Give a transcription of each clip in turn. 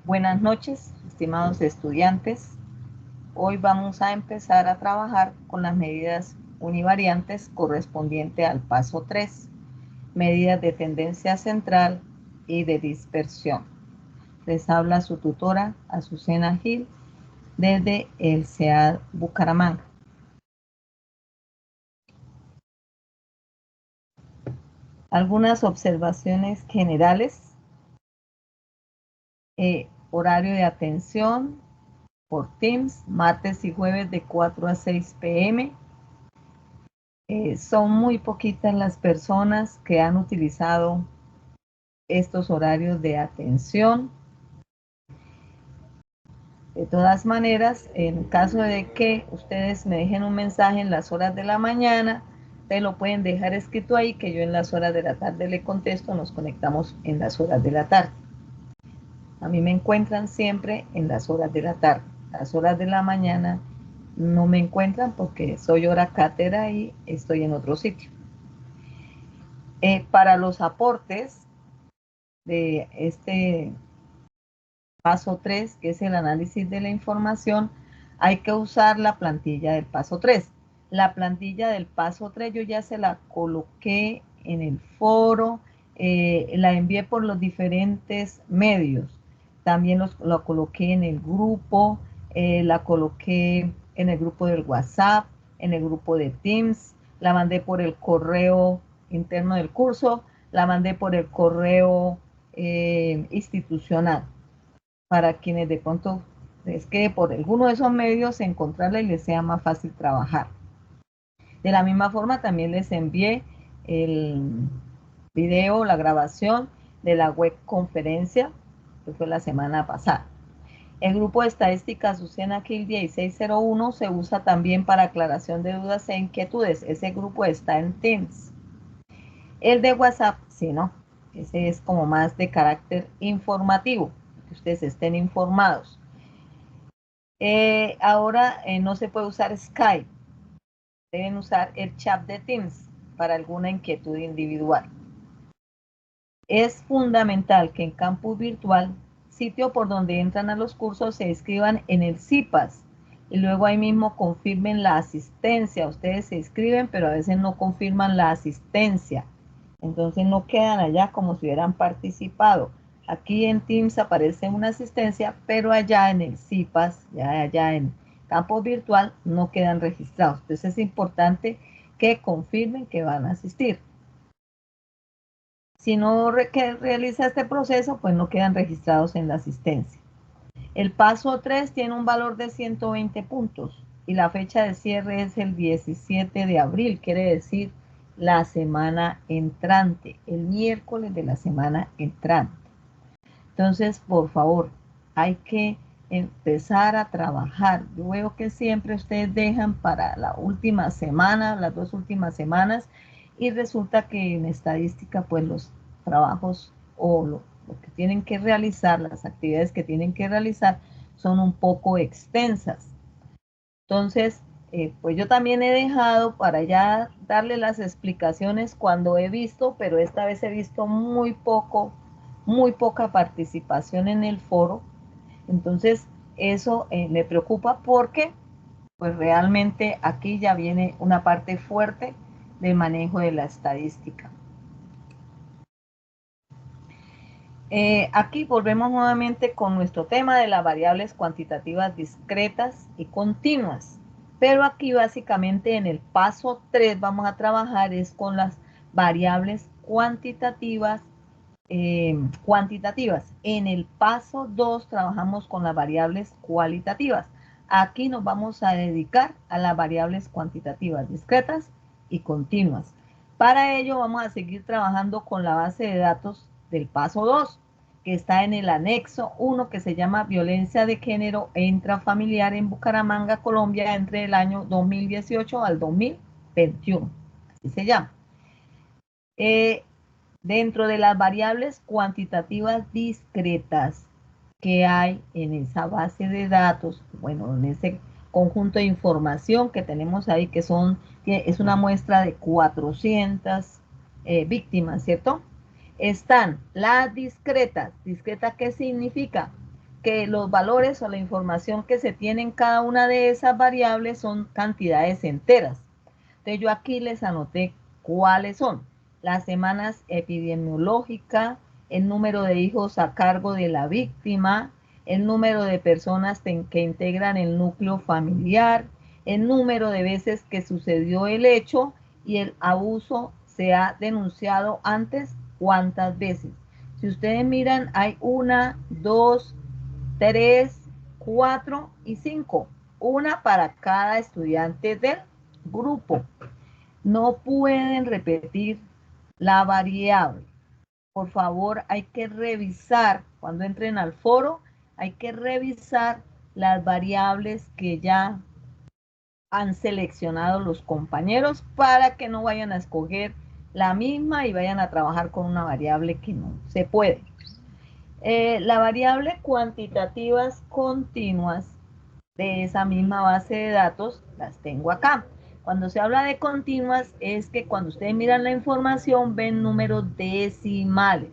Buenas noches, estimados estudiantes. Hoy vamos a empezar a trabajar con las medidas univariantes correspondiente al paso 3, medidas de tendencia central y de dispersión. Les habla su tutora Azucena Gil desde el CEAD Bucaramanga. Algunas observaciones generales. Horario de atención por Teams, martes y jueves de 4 a 6 p.m. Son muy poquitas las personas que han utilizado estos horarios de atención. De todas maneras, en caso de que ustedes me dejen un mensaje en las horas de la mañana, ustedes lo pueden dejar escrito ahí, que yo en las horas de la tarde le contesto. Nos conectamos en las horas de la tarde. A mí me encuentran siempre en las horas de la tarde. Las horas de la mañana no me encuentran porque soy hora cátedra y estoy en otro sitio. Para los aportes de este paso 3, que es el análisis de la información, hay que usar la plantilla del paso 3. La plantilla del paso 3 yo ya se la coloqué en el foro, la envié por los diferentes medios. También lo coloqué en el grupo, la coloqué en el grupo del WhatsApp, en el grupo de Teams, la mandé por el correo interno del curso, la mandé por el correo institucional, para quienes de pronto les quede por alguno de esos medios encontrarla y les sea más fácil trabajar. De la misma forma también les envié el video, la grabación de la web conferencia que fue la semana pasada. El grupo de estadística Azucena Gil 1601 se usa también para aclaración de dudas e inquietudes. Ese grupo está en Teams. El de WhatsApp, sí, no. Ese es como más de carácter informativo, que ustedes estén informados. Ahora no se puede usar Skype. Deben usar el chat de Teams para alguna inquietud individual. Es fundamental que en Campus Virtual, sitio por donde entran a los cursos, se inscriban en el CIPAS y luego ahí mismo confirmen la asistencia. Ustedes se inscriben, pero a veces no confirman la asistencia. Entonces no quedan allá como si hubieran participado. Aquí en Teams aparece una asistencia, pero allá en el CIPAS, ya allá en Campus Virtual, no quedan registrados. Entonces es importante que confirmen que van a asistir. Si no realiza este proceso, pues no quedan registrados en la asistencia. El paso 3 tiene un valor de 120 puntos y la fecha de cierre es el 17 de abril, quiere decir la semana entrante, el miércoles de la semana entrante. Entonces, por favor, hay que empezar a trabajar. Yo veo que siempre ustedes dejan para la última semana, las 2 últimas semanas, y resulta que en estadística, pues los trabajos o lo que tienen que realizar, las actividades que tienen que realizar, son un poco extensas. Entonces, pues yo también he dejado para ya darle las explicaciones cuando he visto, pero esta vez he visto muy poca participación en el foro. Entonces, eso me preocupa porque pues realmente aquí ya viene una parte fuerte del manejo de la estadística. Aquí volvemos nuevamente con nuestro tema de las variables cuantitativas discretas y continuas. Pero aquí básicamente en el paso 3 vamos a trabajar es con las variables cuantitativas. En el paso 2 trabajamos con las variables cualitativas. Aquí nos vamos a dedicar a las variables cuantitativas discretas y continuas. Para ello vamos a seguir trabajando con la base de datos del paso 2, que está en el anexo 1, que se llama Violencia de Género e Intrafamiliar en Bucaramanga, Colombia, entre el año 2018 al 2021. Así se llama. Dentro de las variables cuantitativas discretas que hay en esa base de datos, bueno, en ese conjunto de información que tenemos ahí, es una muestra de 400 víctimas, ¿cierto? Están las discretas. ¿Discreta qué significa? que los valores o la información que se tiene en cada una de esas variables son cantidades enteras. Entonces yo aquí les anoté cuáles son. Las semanas epidemiológicas, el número de hijos a cargo de la víctima, el número de personas que integran el núcleo familiar, el número de veces que sucedió el hecho y el abuso se ha denunciado antes, cuántas veces. Si ustedes miran, hay 1, 2, 3, 4 y 5. Una para cada estudiante del grupo. No pueden repetir la variable. Por favor, hay que revisar, cuando entren al foro, hay que revisar las variables que ya han seleccionado los compañeros para que no vayan a escoger la misma y vayan a trabajar con una variable que no se puede. La variable cuantitativas continuas de esa misma base de datos las tengo acá. Cuando se habla de continuas es que cuando ustedes miran la información ven números decimales.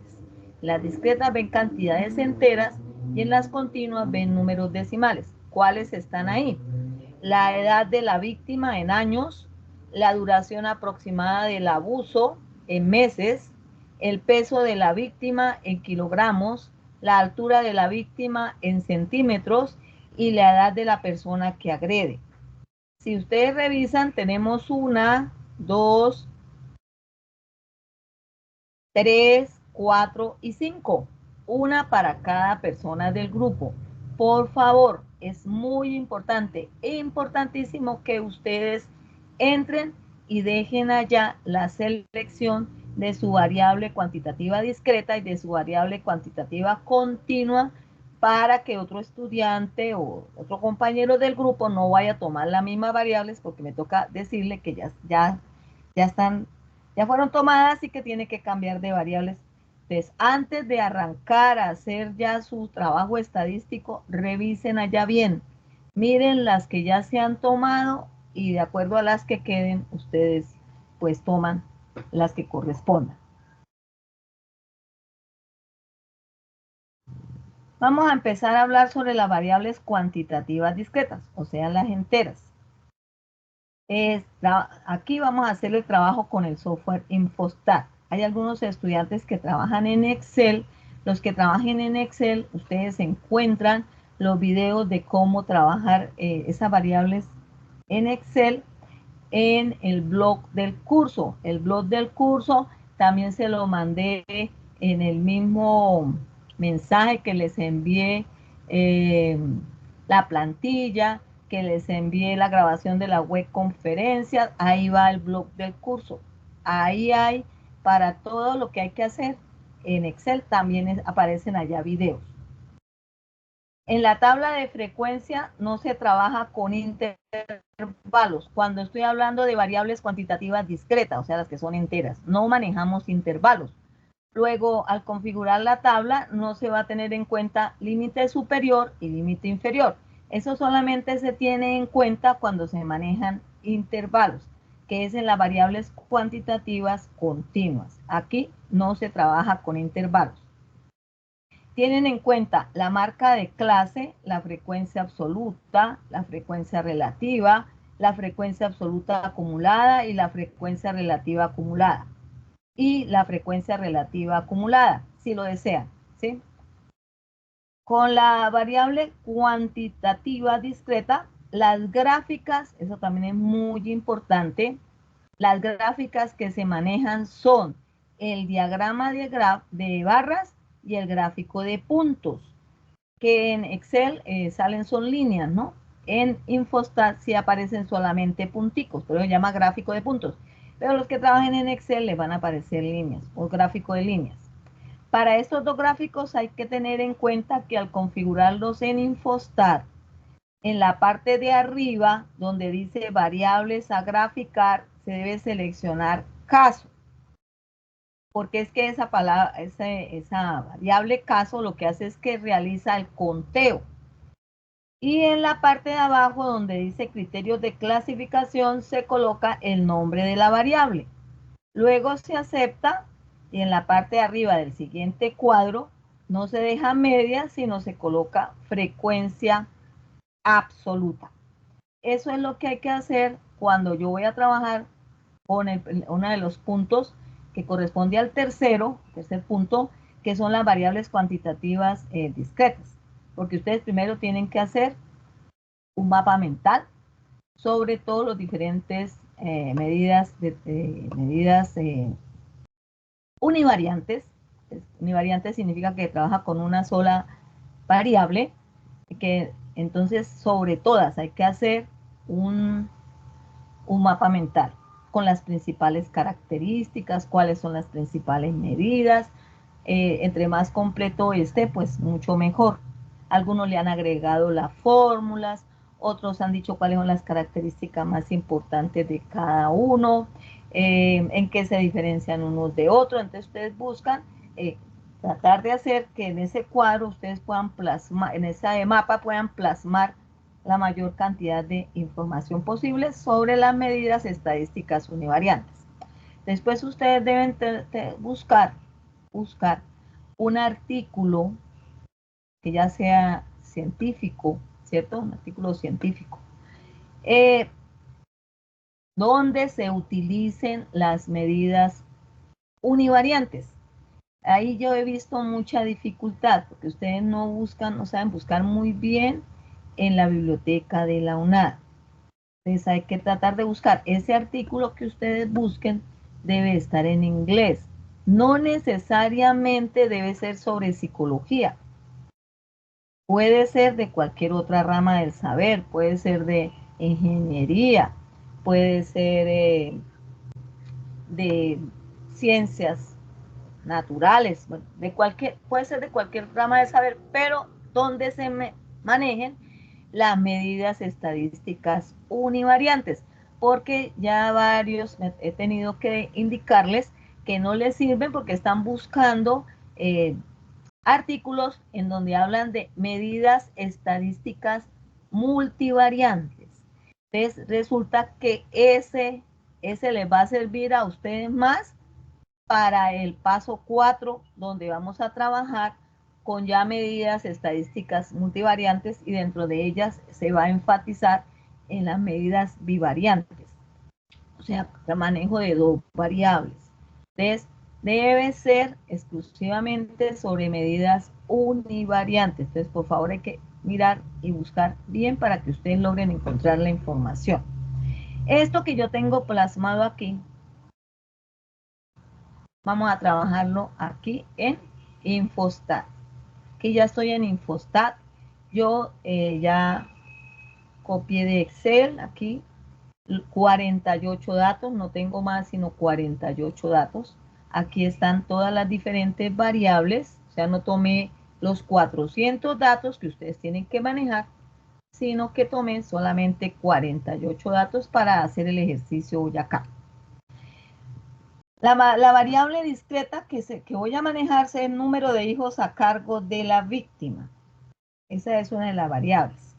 Las discretas ven cantidades enteras y en las continuas ven números decimales. ¿Cuáles están ahí? La edad de la víctima en años, la duración aproximada del abuso en meses, el peso de la víctima en kilogramos, la altura de la víctima en centímetros y la edad de la persona que agrede. Si ustedes revisan, tenemos 1, 2, 3, 4 y 5. Una para cada persona del grupo. Por favor, es muy importante, importantísimo que ustedes entren y dejen allá la selección de su variable cuantitativa discreta y de su variable cuantitativa continua para que otro estudiante o otro compañero del grupo no vaya a tomar las mismas variables, porque me toca decirle que ya fueron tomadas y que tiene que cambiar de variables. Entonces, antes de arrancar a hacer ya su trabajo estadístico, revisen allá bien. Miren las que ya se han tomado y de acuerdo a las que queden, ustedes pues toman las que correspondan. Vamos a empezar a hablar sobre las variables cuantitativas discretas, o sea, las enteras. Aquí vamos a hacer el trabajo con el software Infostat. Hay algunos estudiantes que trabajan en Excel. Los que trabajen en Excel, ustedes encuentran los videos de cómo trabajar esas variables en Excel en el blog del curso. El blog del curso también se lo mandé en el mismo mensaje que les envié la plantilla, que les envié la grabación de la web conferencia. Ahí va el blog del curso. Ahí hay para todo lo que hay que hacer. En Excel también aparecen allá videos. En la tabla de frecuencia no se trabaja con intervalos. Cuando estoy hablando de variables cuantitativas discretas, o sea, las que son enteras, no manejamos intervalos. Luego, al configurar la tabla, no se va a tener en cuenta límite superior y límite inferior. Eso solamente se tiene en cuenta cuando se manejan intervalos, que es en las variables cuantitativas continuas. Aquí no se trabaja con intervalos. Tienen en cuenta la marca de clase, la frecuencia absoluta, la frecuencia relativa, la frecuencia absoluta acumulada y la frecuencia relativa acumulada. Y la frecuencia relativa acumulada, si lo desean, ¿sí? Con la variable cuantitativa discreta, las gráficas, eso también es muy importante, las gráficas que se manejan son el diagrama de barras y el gráfico de puntos, que en Excel salen son líneas, ¿no? En Infostat sí aparecen solamente punticos, pero se llama gráfico de puntos. Pero los que trabajen en Excel les van a aparecer líneas o gráfico de líneas. Para estos dos gráficos hay que tener en cuenta que al configurarlos en Infostat, en la parte de arriba, donde dice variables a graficar, se debe seleccionar caso. Porque es que esa variable caso lo que hace es que realiza el conteo. Y en la parte de abajo, donde dice criterios de clasificación, se coloca el nombre de la variable. Luego se acepta y en la parte de arriba del siguiente cuadro no se deja media, sino se coloca frecuencia absoluta. Eso es lo que hay que hacer cuando yo voy a trabajar con uno de los puntos que corresponde al tercer punto, que son las variables cuantitativas discretas. Porque ustedes primero tienen que hacer un mapa mental sobre todos los diferentes medidas univariantes. Univariante significa que trabaja con una sola variable, que entonces sobre todas hay que hacer un mapa mental con las principales características, cuáles son las principales medidas. Entre más completo esté, pues mucho mejor. Algunos le han agregado las fórmulas, otros han dicho cuáles son las características más importantes de cada uno, en qué se diferencian unos de otros. Entonces ustedes buscan tratar de hacer que en ese cuadro ustedes puedan plasmar, en ese mapa puedan plasmar la mayor cantidad de información posible sobre las medidas estadísticas univariantes. Después ustedes deben buscar un artículo que ya sea científico, ¿cierto? Un artículo científico, donde se utilicen las medidas univariantes. Ahí yo he visto mucha dificultad, porque ustedes no saben buscar muy bien en la biblioteca de la UNAD. Entonces hay que tratar de buscar ese artículo que ustedes busquen, debe estar en inglés. No necesariamente debe ser sobre psicología. Puede ser de cualquier otra rama del saber, puede ser de ingeniería, puede ser de ciencias naturales, bueno, puede ser de cualquier rama del saber, pero donde se manejen las medidas estadísticas univariantes, porque ya varios he tenido que indicarles que no les sirven porque están buscando artículos en donde hablan de medidas estadísticas multivariantes. Entonces resulta que ese les va a servir a ustedes más para el paso 4, donde vamos a trabajar con ya medidas estadísticas multivariantes y dentro de ellas se va a enfatizar en las medidas bivariantes, o sea, el manejo de dos variables. Entonces, debe ser exclusivamente sobre medidas univariantes. Entonces, por favor, hay que mirar y buscar bien para que ustedes logren encontrar la información. Esto que yo tengo plasmado aquí, vamos a trabajarlo aquí en Infostat. Aquí ya estoy en Infostat. Yo ya copié de Excel aquí 48 datos, no tengo más sino 48 datos. Aquí están todas las diferentes variables, o sea, no tomé los 400 datos que ustedes tienen que manejar, sino que tomé solamente 48 datos para hacer el ejercicio hoy acá. La variable discreta que voy a manejar es el número de hijos a cargo de la víctima. Esa es una de las variables.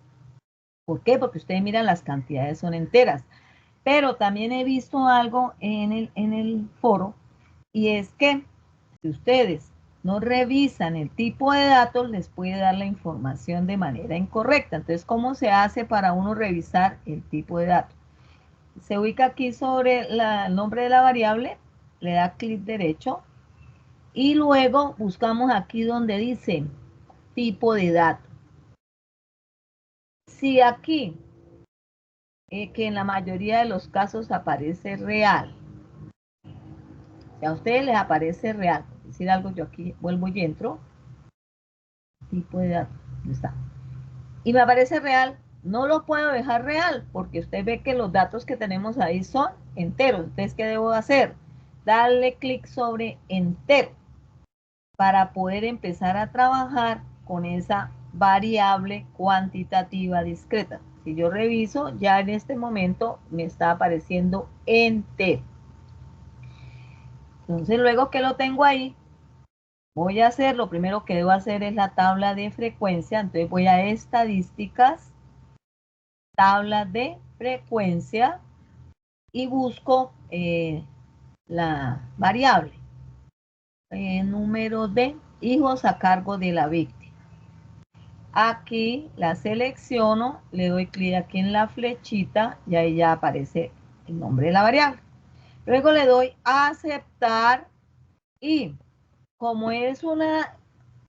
¿Por qué? Porque ustedes miran, las cantidades son enteras. Pero también he visto algo en el foro, y es que si ustedes no revisan el tipo de datos, les puede dar la información de manera incorrecta. Entonces, ¿cómo se hace para uno revisar el tipo de datos? Se ubica aquí sobre el nombre de la variable, le da clic derecho y luego buscamos aquí donde dice tipo de dato. Si aquí, que en la mayoría de los casos aparece real, si a ustedes les aparece real, por decir algo, yo aquí vuelvo y entro, tipo de dato, ¿dónde está? Y me aparece real, no lo puedo dejar real, porque usted ve que los datos que tenemos ahí son enteros. Entonces, ¿qué debo hacer? Darle clic sobre entero para poder empezar a trabajar con esa variable cuantitativa discreta. Si yo reviso, ya en este momento me está apareciendo entero. Entonces, luego que lo tengo ahí, voy a hacer, lo primero que debo hacer es la tabla de frecuencia. Entonces voy a estadísticas, tabla de frecuencia y busco la variable número de hijos a cargo de la víctima. Aquí la selecciono, le doy clic aquí en la flechita y ahí ya aparece el nombre de la variable. Luego le doy a aceptar y como es una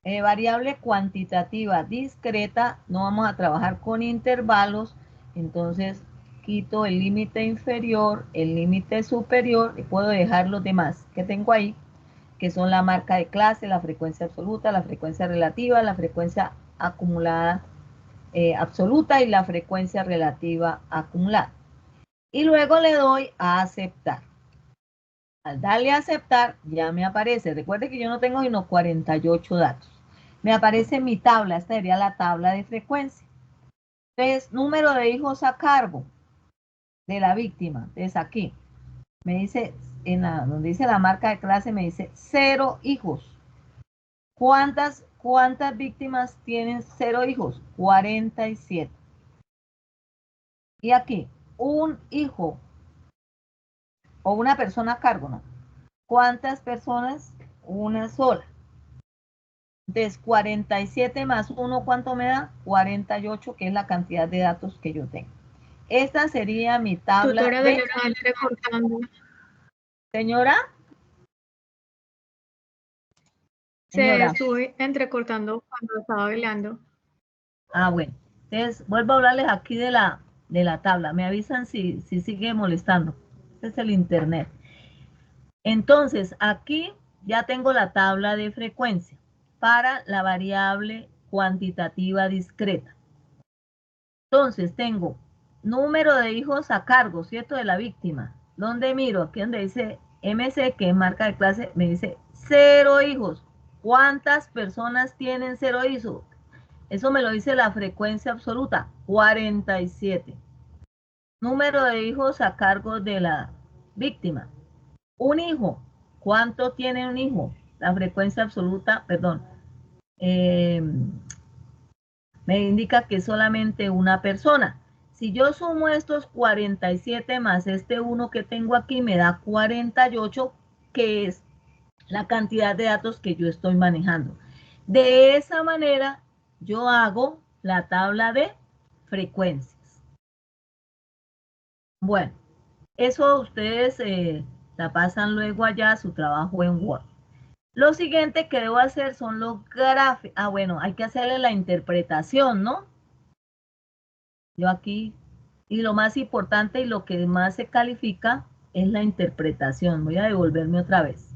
variable cuantitativa discreta, no vamos a trabajar con intervalos, entonces quito el límite inferior, el límite superior y puedo dejar los demás que tengo ahí, que son la marca de clase, la frecuencia absoluta, la frecuencia relativa, la frecuencia acumulada absoluta y la frecuencia relativa acumulada. Y luego le doy a aceptar. Al darle a aceptar, ya me aparece. Recuerde que yo no tengo sino 48 datos. Me aparece mi tabla. Esta sería la tabla de frecuencia. Entonces, número de hijos a cargo de la víctima. Entonces, aquí me dice, donde dice la marca de clase, me dice 0 hijos. ¿Cuántas víctimas tienen 0 hijos? 47. Y aquí, un hijo o una persona a cargo, ¿no? ¿Cuántas personas? Una sola. Entonces, 47 más 1, ¿cuánto me da? 48, que es la cantidad de datos que yo tengo. Esta sería mi tabla Tutora, de... está entrecortando. Señora. Se estuvo entrecortando cuando estaba hablando. Ah, bueno. Entonces, vuelvo a hablarles aquí de la tabla. Me avisan si sigue molestando. Este es el internet. Entonces, aquí ya tengo la tabla de frecuencia para la variable cuantitativa discreta. Entonces, tengo número de hijos a cargo, ¿cierto? De la víctima. ¿Dónde miro? Aquí donde dice MC, que es marca de clase, me dice 0 hijos. ¿Cuántas personas tienen 0 hijos? Eso me lo dice la frecuencia absoluta, 47. Número de hijos a cargo de la víctima. Un hijo. ¿Cuánto tiene un hijo? La frecuencia absoluta, perdón, me indica que es solamente una persona. Si yo sumo estos 47 más este 1 que tengo aquí, me da 48, que es la cantidad de datos que yo estoy manejando. De esa manera, yo hago la tabla de frecuencias. Bueno, eso ustedes la pasan luego allá a su trabajo en Word. Lo siguiente que debo hacer son los gráficos. Ah, bueno, hay que hacerle la interpretación, ¿no? Yo aquí, y lo más importante y lo que más se califica es la interpretación. Voy a devolverme otra vez.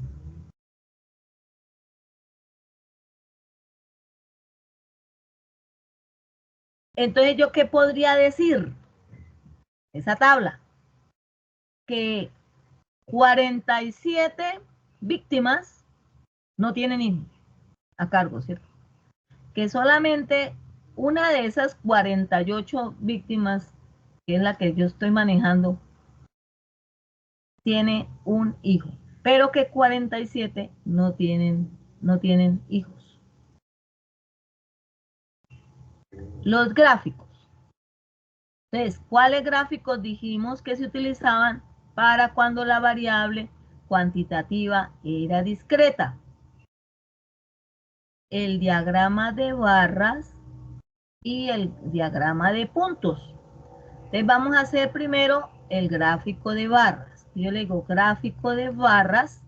Entonces, ¿yo qué podría decir? Esa tabla. Que 47 víctimas no tienen hijos a cargo, ¿cierto? Que solamente una de esas 48 víctimas, que es la que yo estoy manejando, tiene un hijo, pero que 47 no tienen hijos. Los gráficos. Entonces, ¿cuáles gráficos dijimos que se utilizaban para cuando la variable cuantitativa era discreta? El diagrama de barras y el diagrama de puntos. Entonces vamos a hacer primero el gráfico de barras. Yo le digo gráfico de barras,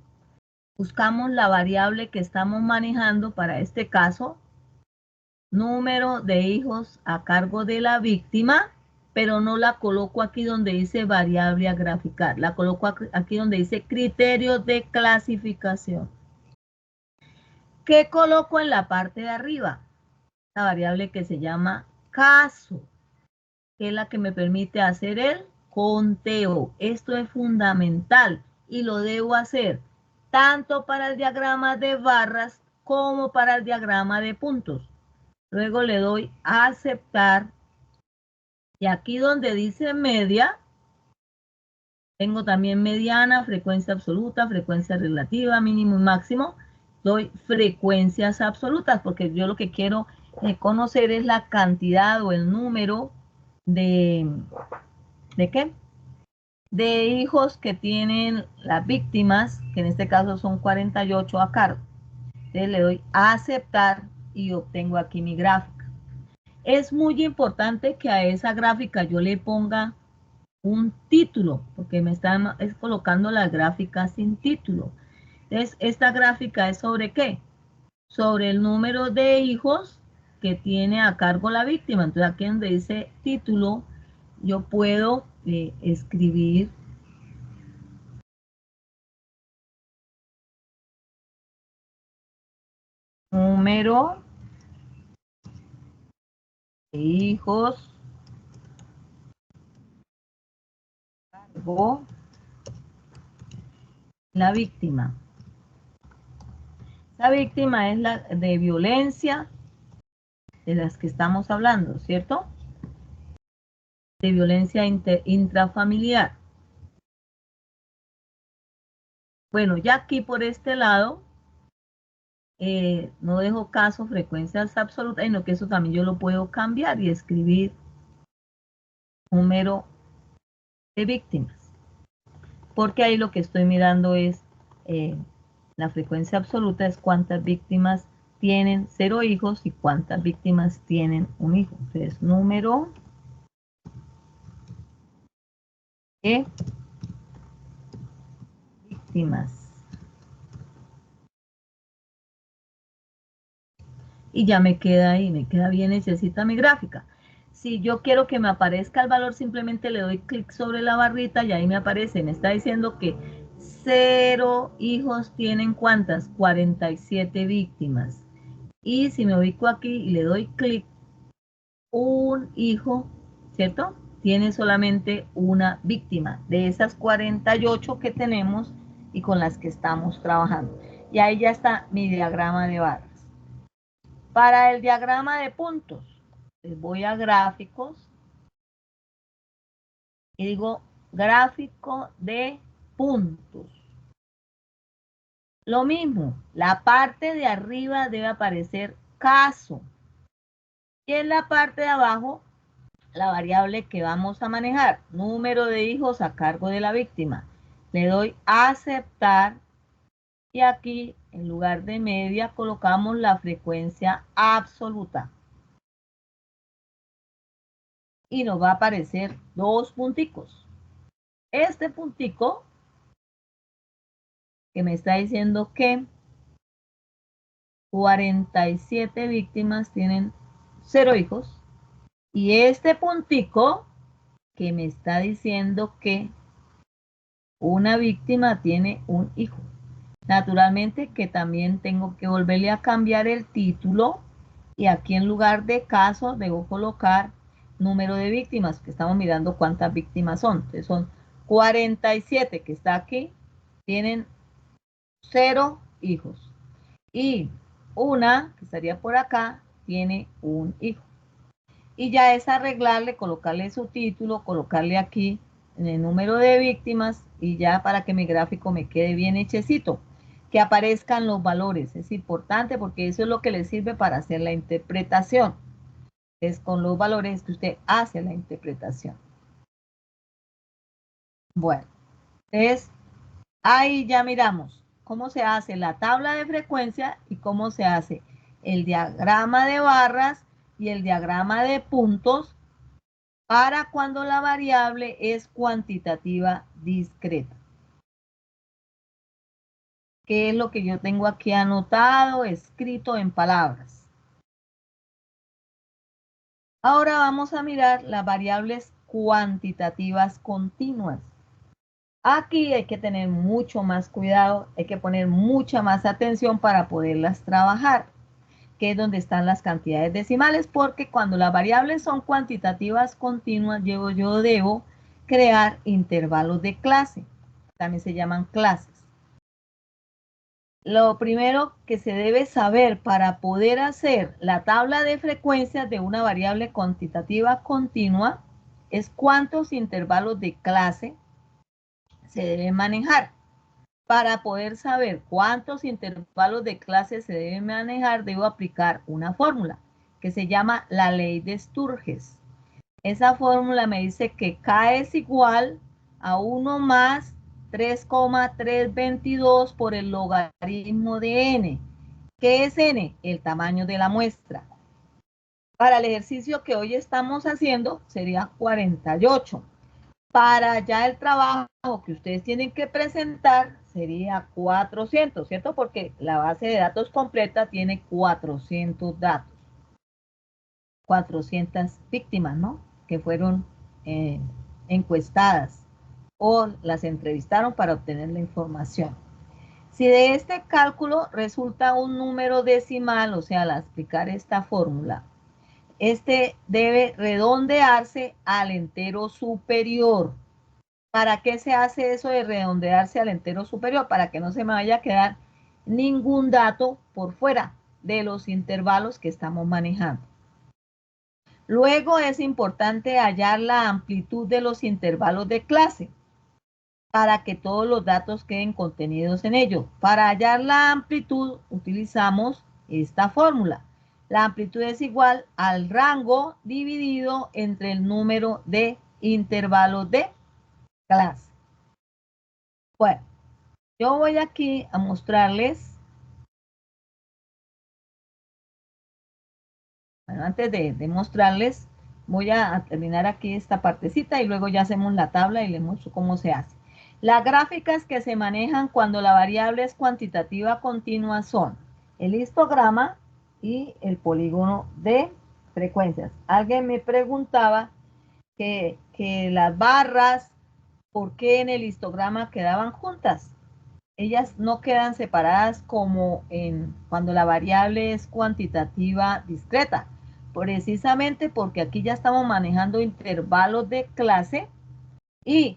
buscamos la variable que estamos manejando para este caso, número de hijos a cargo de la víctima, pero no la coloco aquí donde dice variable a graficar, la coloco aquí donde dice criterios de clasificación. ¿Qué coloco en la parte de arriba? La variable que se llama caso, que es la que me permite hacer el conteo. Esto es fundamental y lo debo hacer tanto para el diagrama de barras como para el diagrama de puntos. Luego le doy a aceptar y aquí donde dice media, tengo también mediana, frecuencia absoluta, frecuencia relativa, mínimo y máximo. Doy frecuencias absolutas porque yo lo que quiero conocer es la cantidad o el número ¿de qué? De hijos que tienen las víctimas, que en este caso son 48 a cargo. Entonces le doy a aceptar y obtengo aquí mi gráfica. Es muy importante que a esa gráfica yo le ponga un título, porque me están colocando las gráficas sin título. Entonces, esta gráfica es sobre ¿qué? Sobre el número de hijos que tiene a cargo la víctima. Entonces, aquí donde dice título, yo puedo escribir número de hijos a cargo la víctima. La víctima es la de violencia de las que estamos hablando, ¿cierto? De violencia intrafamiliar. Bueno, ya aquí por este lado, no dejo caso, frecuencias absolutas, sino que eso también yo lo puedo cambiar y escribir número de víctimas. Porque ahí lo que estoy mirando es la frecuencia absoluta, es cuántas víctimas tienen 0 hijos y cuántas víctimas tienen un hijo. Entonces, número de víctimas. Y ya me queda ahí, me queda bien hechecita mi gráfica. Si yo quiero que me aparezca el valor, simplemente le doy clic sobre la barrita y ahí me aparece. Me está diciendo que 0 hijos tienen ¿cuántas? 47 víctimas. Y si me ubico aquí y le doy clic, un hijo, ¿cierto? Tiene solamente una víctima de esas 48 que tenemos y con las que estamos trabajando. Y ahí ya está mi diagrama de barras. Para el diagrama de puntos, voy a gráficos y digo gráfico de puntos. Lo mismo, la parte de arriba debe aparecer caso. Y en la parte de abajo, la variable que vamos a manejar, número de hijos a cargo de la víctima. Le doy a aceptar y aquí en lugar de media colocamos la frecuencia absoluta. Y nos va a aparecer 2 punticos. Este puntico que me está diciendo que 47 víctimas tienen 0 hijos. Y este puntico que me está diciendo que una víctima tiene un hijo. Naturalmente que también tengo que volverle a cambiar el título y aquí en lugar de caso debo colocar número de víctimas, que estamos mirando cuántas víctimas son. Entonces son 47 que está aquí, tienen 0 hijos. Y una, que estaría por acá, tiene un hijo. Y ya es arreglarle, colocarle su título, colocarle aquí en el número de víctimas y ya para que mi gráfico me quede bien hechecito. Que aparezcan los valores. Es importante porque eso es lo que le sirve para hacer la interpretación. Es con los valores que usted hace la interpretación. Bueno, entonces ahí ya miramos cómo se hace la tabla de frecuencia y cómo se hace el diagrama de barras y el diagrama de puntos para cuando la variable es cuantitativa discreta. ¿Qué es lo que yo tengo aquí anotado, escrito en palabras? Ahora vamos a mirar las variables cuantitativas continuas. Aquí hay que tener mucho más cuidado, hay que poner mucha más atención para poderlas trabajar, que es donde están las cantidades decimales, porque cuando las variables son cuantitativas continuas, yo debo crear intervalos de clase. También se llaman clases. Lo primero que se debe saber para poder hacer la tabla de frecuencias de una variable cuantitativa continua es cuántos intervalos de clase se deben manejar. Para poder saber cuántos intervalos de clase se deben manejar, debo aplicar una fórmula que se llama la ley de Sturges. Esa fórmula me dice que K es igual a 1 más 3,322 por el logaritmo de n. ¿Qué es n? El tamaño de la muestra. Para el ejercicio que hoy estamos haciendo sería 48. Para ya el trabajo que ustedes tienen que presentar sería 400, ¿cierto? Porque la base de datos completa tiene 400 datos. 400 víctimas, ¿no? Que fueron encuestadas o las entrevistaron para obtener la información. Si de este cálculo resulta un número decimal, o sea, al aplicar esta fórmula, este debe redondearse al entero superior. ¿Para qué se hace eso de redondearse al entero superior? Para que no se me vaya a quedar ningún dato por fuera de los intervalos que estamos manejando. Luego es importante hallar la amplitud de los intervalos de clase para que todos los datos queden contenidos en ello. Para hallar la amplitud utilizamos esta fórmula. La amplitud es igual al rango dividido entre el número de intervalos de clase. Bueno, yo voy aquí a mostrarles, bueno, antes de mostrarles, voy a terminar aquí esta partecita y luego ya hacemos la tabla y les muestro cómo se hace. Las gráficas que se manejan cuando la variable es cuantitativa continua son el histograma y el polígono de frecuencias. Alguien me preguntaba que las barras, ¿por qué en el histograma quedaban juntas? Ellas no quedan separadas como cuando la variable es cuantitativa discreta, precisamente porque aquí ya estamos manejando intervalos de clase y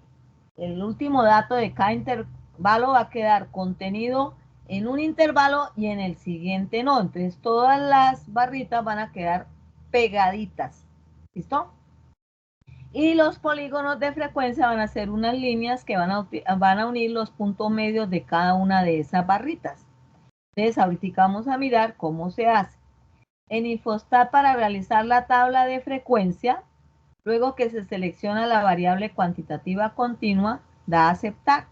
el último dato de cada intervalo va a quedar contenido en un intervalo y en el siguiente no. Entonces todas las barritas van a quedar pegaditas. ¿Listo? Y los polígonos de frecuencia van a ser unas líneas que van a unir los puntos medios de cada una de esas barritas. Entonces ahorita vamos a mirar cómo se hace. En Infostat, para realizar la tabla de frecuencia, luego que se selecciona la variable cuantitativa continua, da a aceptar.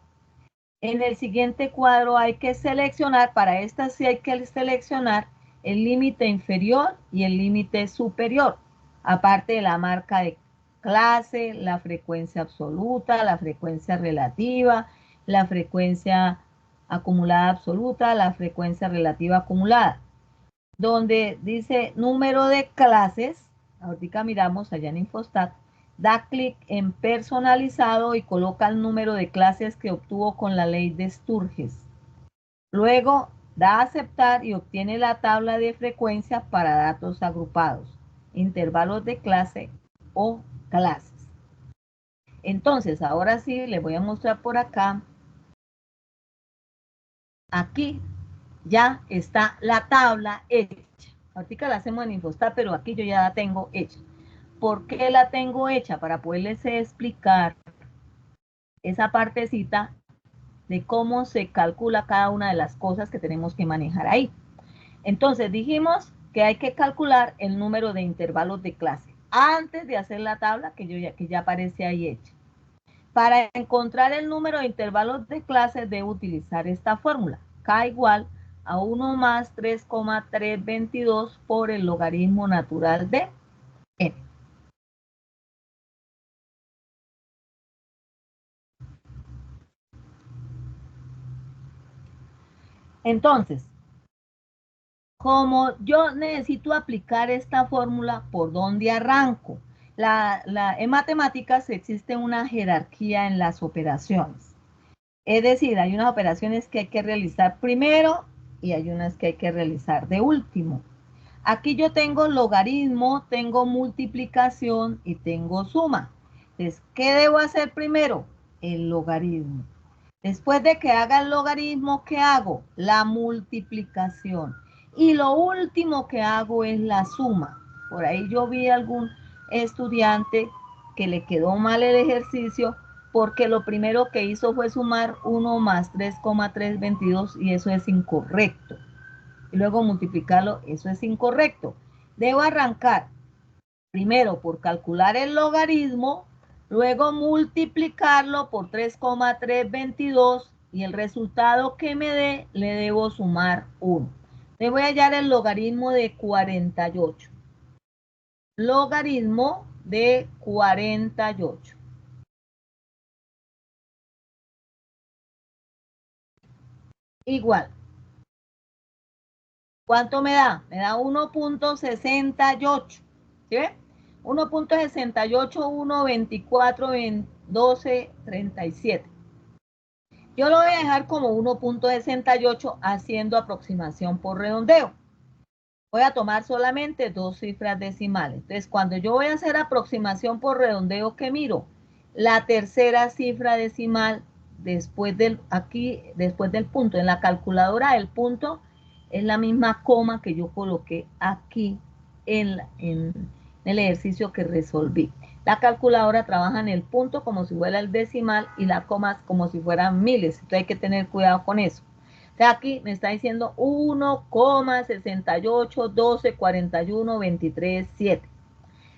En el siguiente cuadro hay que seleccionar, para esta sí hay que seleccionar el límite inferior y el límite superior, aparte de la marca de clase, la frecuencia absoluta, la frecuencia relativa, la frecuencia acumulada absoluta, la frecuencia relativa acumulada. Donde dice número de clases, ahorita miramos allá en Infostat, da clic en personalizado y coloca el número de clases que obtuvo con la ley de Sturges. Luego da a aceptar y obtiene la tabla de frecuencia para datos agrupados, intervalos de clase o clases. Entonces, ahora sí, les voy a mostrar por acá. Aquí ya está la tabla hecha. Ahorita la hacemos en Infostat, pero aquí yo ya la tengo hecha. ¿Por qué la tengo hecha? Para poderles explicar esa partecita de cómo se calcula cada una de las cosas que tenemos que manejar ahí. Entonces dijimos que hay que calcular el número de intervalos de clase antes de hacer la tabla que ya aparece ahí hecha. Para encontrar el número de intervalos de clase debo utilizar esta fórmula. K igual a 1 más 3,322 por el logaritmo natural de n. Entonces, como yo necesito aplicar esta fórmula, ¿por dónde arranco? En matemáticas existe una jerarquía en las operaciones. Es decir, hay unas operaciones que hay que realizar primero y hay unas que hay que realizar de último. Aquí yo tengo logaritmo, tengo multiplicación y tengo suma. Entonces, ¿qué debo hacer primero? El logaritmo. Después de que haga el logaritmo, ¿qué hago? La multiplicación. Y lo último que hago es la suma. Por ahí yo vi algún estudiante que le quedó mal el ejercicio porque lo primero que hizo fue sumar 1 más 3,322 y eso es incorrecto. Y luego multiplicarlo, eso es incorrecto. Debo arrancar primero por calcular el logaritmo, luego multiplicarlo por 3,322 y el resultado que me dé le debo sumar 1. Le voy a hallar el logaritmo de 48. Logaritmo de 48. Igual. ¿Cuánto me da? Me da 1.68. ¿Sí ve? 1.68, 1, 24, 12, 37. Yo lo voy a dejar como 1.68 haciendo aproximación por redondeo. Voy a tomar solamente dos cifras decimales. Entonces, cuando yo voy a hacer aproximación por redondeo, ¿qué miro? La tercera cifra decimal después del punto. En la calculadora del punto es la misma coma que yo coloqué aquí en el ejercicio que resolví. La calculadora trabaja en el punto como si fuera el decimal y la coma como si fueran miles. Entonces hay que tener cuidado con eso. Aquí me está diciendo 1,68, 12, 41, 23, 7.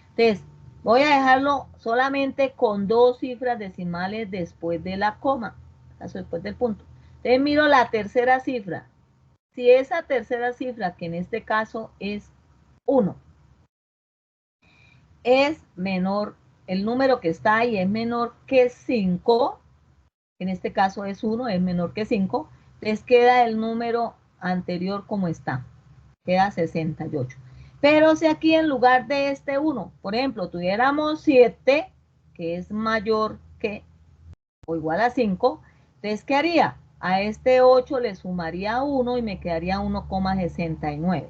Entonces, voy a dejarlo solamente con dos cifras decimales después de la coma, después del punto. Entonces, miro la tercera cifra. Si esa tercera cifra, que en este caso es 1, es menor, el número que está ahí es menor que 5, en este caso es 1, es menor que 5, les queda el número anterior como está, queda 68. Pero si aquí en lugar de este 1, por ejemplo, tuviéramos 7, que es mayor que o igual a 5, entonces, ¿qué haría? A este 8 le sumaría 1 y me quedaría 1,69.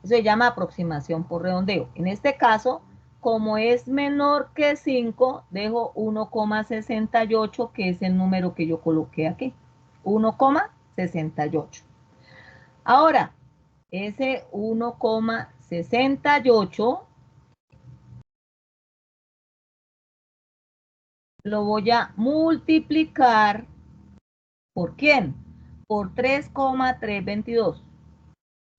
Eso se llama aproximación por redondeo. En este caso, como es menor que 5, dejo 1,68, que es el número que yo coloqué aquí. 1,68. Ahora, ese 1,68 lo voy a multiplicar ¿por quién? Por 3,322.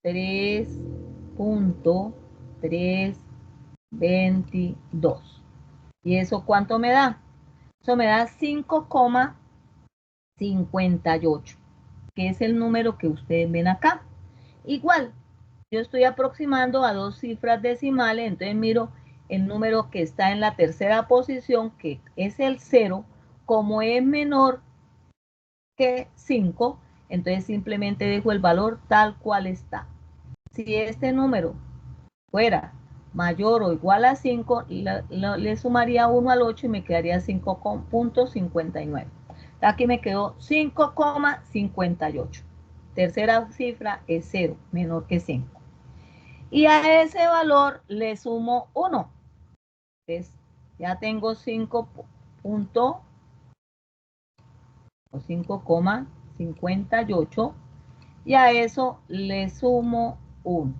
3.322. ¿Y eso cuánto me da? Eso me da 5,58, que es el número que ustedes ven acá. Igual, yo estoy aproximando a dos cifras decimales, entonces miro el número que está en la tercera posición, que es el 0, como es menor que 5, entonces simplemente dejo el valor tal cual está. Si este número fuera mayor o igual a 5, le sumaría 1 al 8 y me quedaría 5,59. Aquí me quedó 5,58. Tercera cifra es 0, menor que 5. Y a ese valor le sumo 1. Entonces, ya tengo 5,58 y a eso le sumo 1.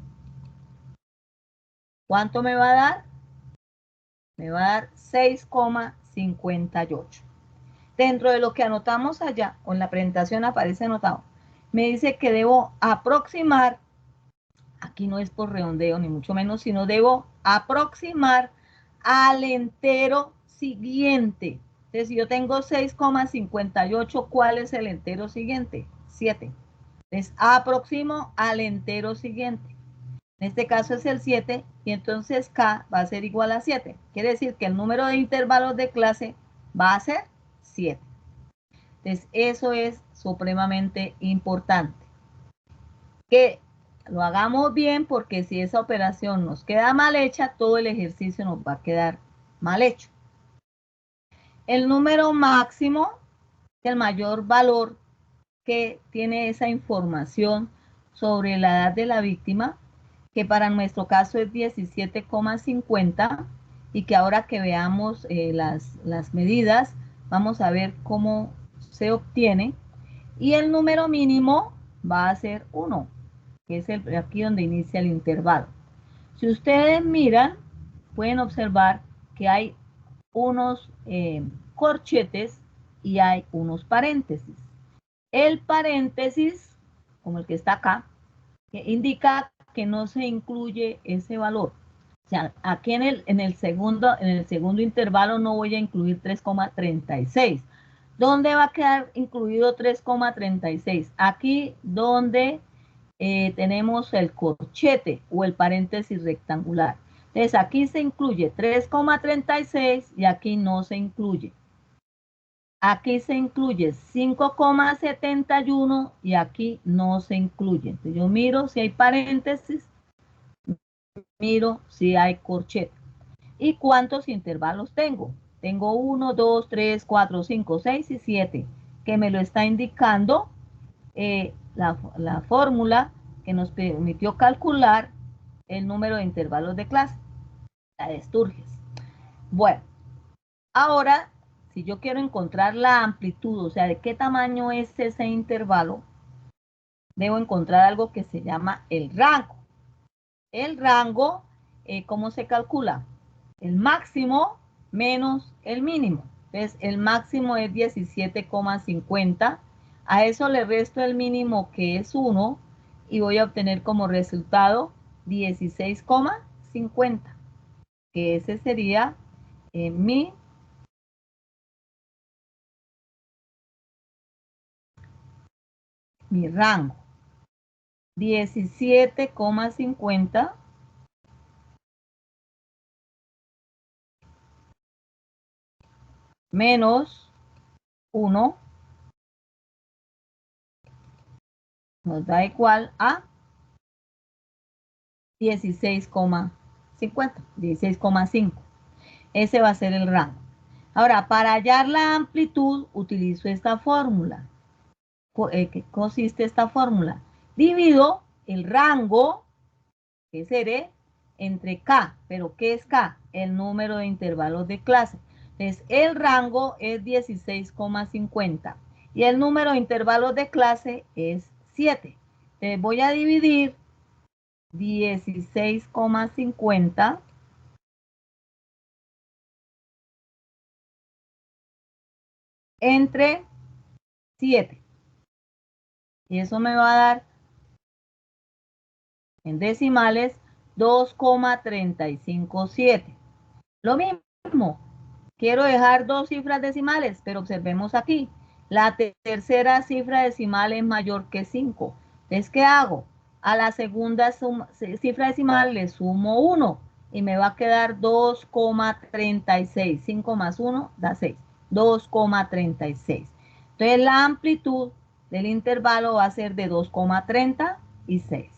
¿Cuánto me va a dar? Me va a dar 6,58. Dentro de lo que anotamos allá, o en la presentación aparece anotado, me dice que debo aproximar, aquí no es por redondeo ni mucho menos, sino debo aproximar al entero siguiente. Entonces, si yo tengo 6,58, ¿cuál es el entero siguiente? 7. Entonces, aproximo al entero siguiente. En este caso es el 7 y entonces K va a ser igual a 7. Quiere decir que el número de intervalos de clase va a ser 7. Entonces eso es supremamente importante. Que lo hagamos bien porque si esa operación nos queda mal hecha, todo el ejercicio nos va a quedar mal hecho. El número máximo, el mayor valor que tiene esa información sobre la edad de la víctima, que para nuestro caso es 17,50 y que ahora que veamos las medidas, vamos a ver cómo se obtiene. Y el número mínimo va a ser 1, que es aquí donde inicia el intervalo. Si ustedes miran, pueden observar que hay unos corchetes y hay unos paréntesis. El paréntesis, como el que está acá, que indica que no se incluye ese valor. O sea, aquí en el segundo intervalo no voy a incluir 3,36. ¿Dónde va a quedar incluido 3,36? Aquí donde tenemos el corchete o el paréntesis rectangular. Entonces aquí se incluye 3,36 y aquí no se incluye. Aquí se incluye 5,71 y aquí no se incluye. Entonces yo miro si hay paréntesis, miro si hay corchete. ¿Y cuántos intervalos tengo? Tengo 1, 2, 3, 4, 5, 6 y 7, que me lo está indicando la fórmula que nos permitió calcular el número de intervalos de clase, la de Sturges. Bueno, ahora, si yo quiero encontrar la amplitud, o sea, de qué tamaño es ese intervalo, debo encontrar algo que se llama el rango. El rango, ¿cómo se calcula? El máximo menos el mínimo. Entonces, el máximo es 17,50. A eso le resto el mínimo, que es 1, y voy a obtener como resultado 16,50, que ese sería mi rango. 17,50 menos 1 nos da igual a 16,50, 16,5. Ese va a ser el rango. Ahora, para hallar la amplitud, utilizo esta fórmula. ¿Qué consiste esta fórmula? Divido el rango, que es R, entre K. ¿Pero qué es K? El número de intervalos de clase. Entonces, el rango es 16,50 y el número de intervalos de clase es 7. Entonces, voy a dividir 16,50 entre 7. Y eso me va a dar, en decimales, 2,357. Lo mismo, quiero dejar dos cifras decimales, pero observemos aquí. La tercera cifra decimal es mayor que 5. Entonces, ¿qué hago? A la segunda cifra decimal le sumo 1 y me va a quedar 2,36. 5 más 1 da 6. 2,36. Entonces, la amplitud del intervalo va a ser de 2,36.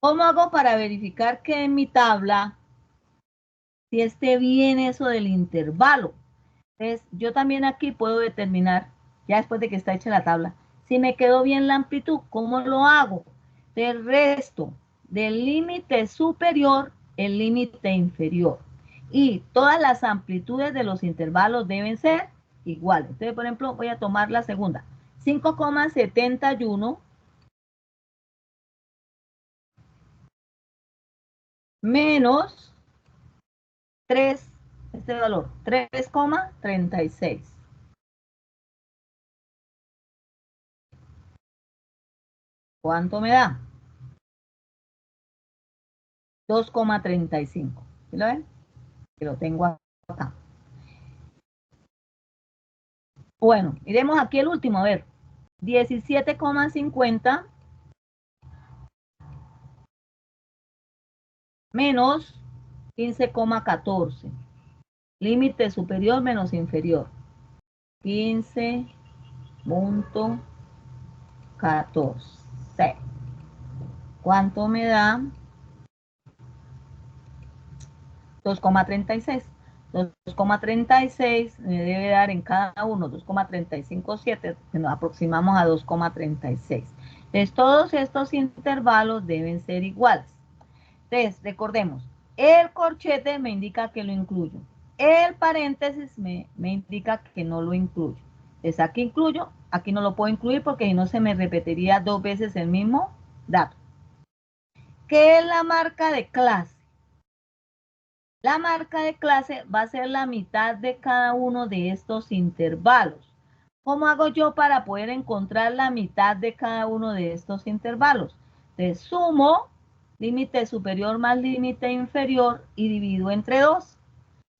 ¿Cómo hago para verificar que en mi tabla si esté bien eso del intervalo? Entonces, yo también aquí puedo determinar, ya después de que está hecha la tabla, si me quedó bien la amplitud. ¿Cómo lo hago? Del resto del límite superior, el límite inferior. Y todas las amplitudes de los intervalos deben ser iguales. Entonces, por ejemplo, voy a tomar la segunda. 5,71 menos 3, este valor, 3,36. ¿Cuánto me da? 2,35. ¿Sí lo ven? Que lo tengo acá. Bueno, iremos aquí el último, a ver. 17,50 menos 15,14. Límite superior menos inferior. 15,14. ¿Cuánto me da? 2,36. 2,36 me debe dar en cada uno 2,357, nos aproximamos a 2,36. Entonces, todos estos intervalos deben ser iguales. Entonces, recordemos, el corchete me indica que lo incluyo. El paréntesis me indica que no lo incluyo. Entonces, aquí incluyo, aquí no lo puedo incluir porque si no se me repetiría dos veces el mismo dato. ¿Qué es la marca de clase? La marca de clase va a ser la mitad de cada uno de estos intervalos. ¿Cómo hago yo para poder encontrar la mitad de cada uno de estos intervalos? Entonces, sumo límite superior más límite inferior y divido entre 2.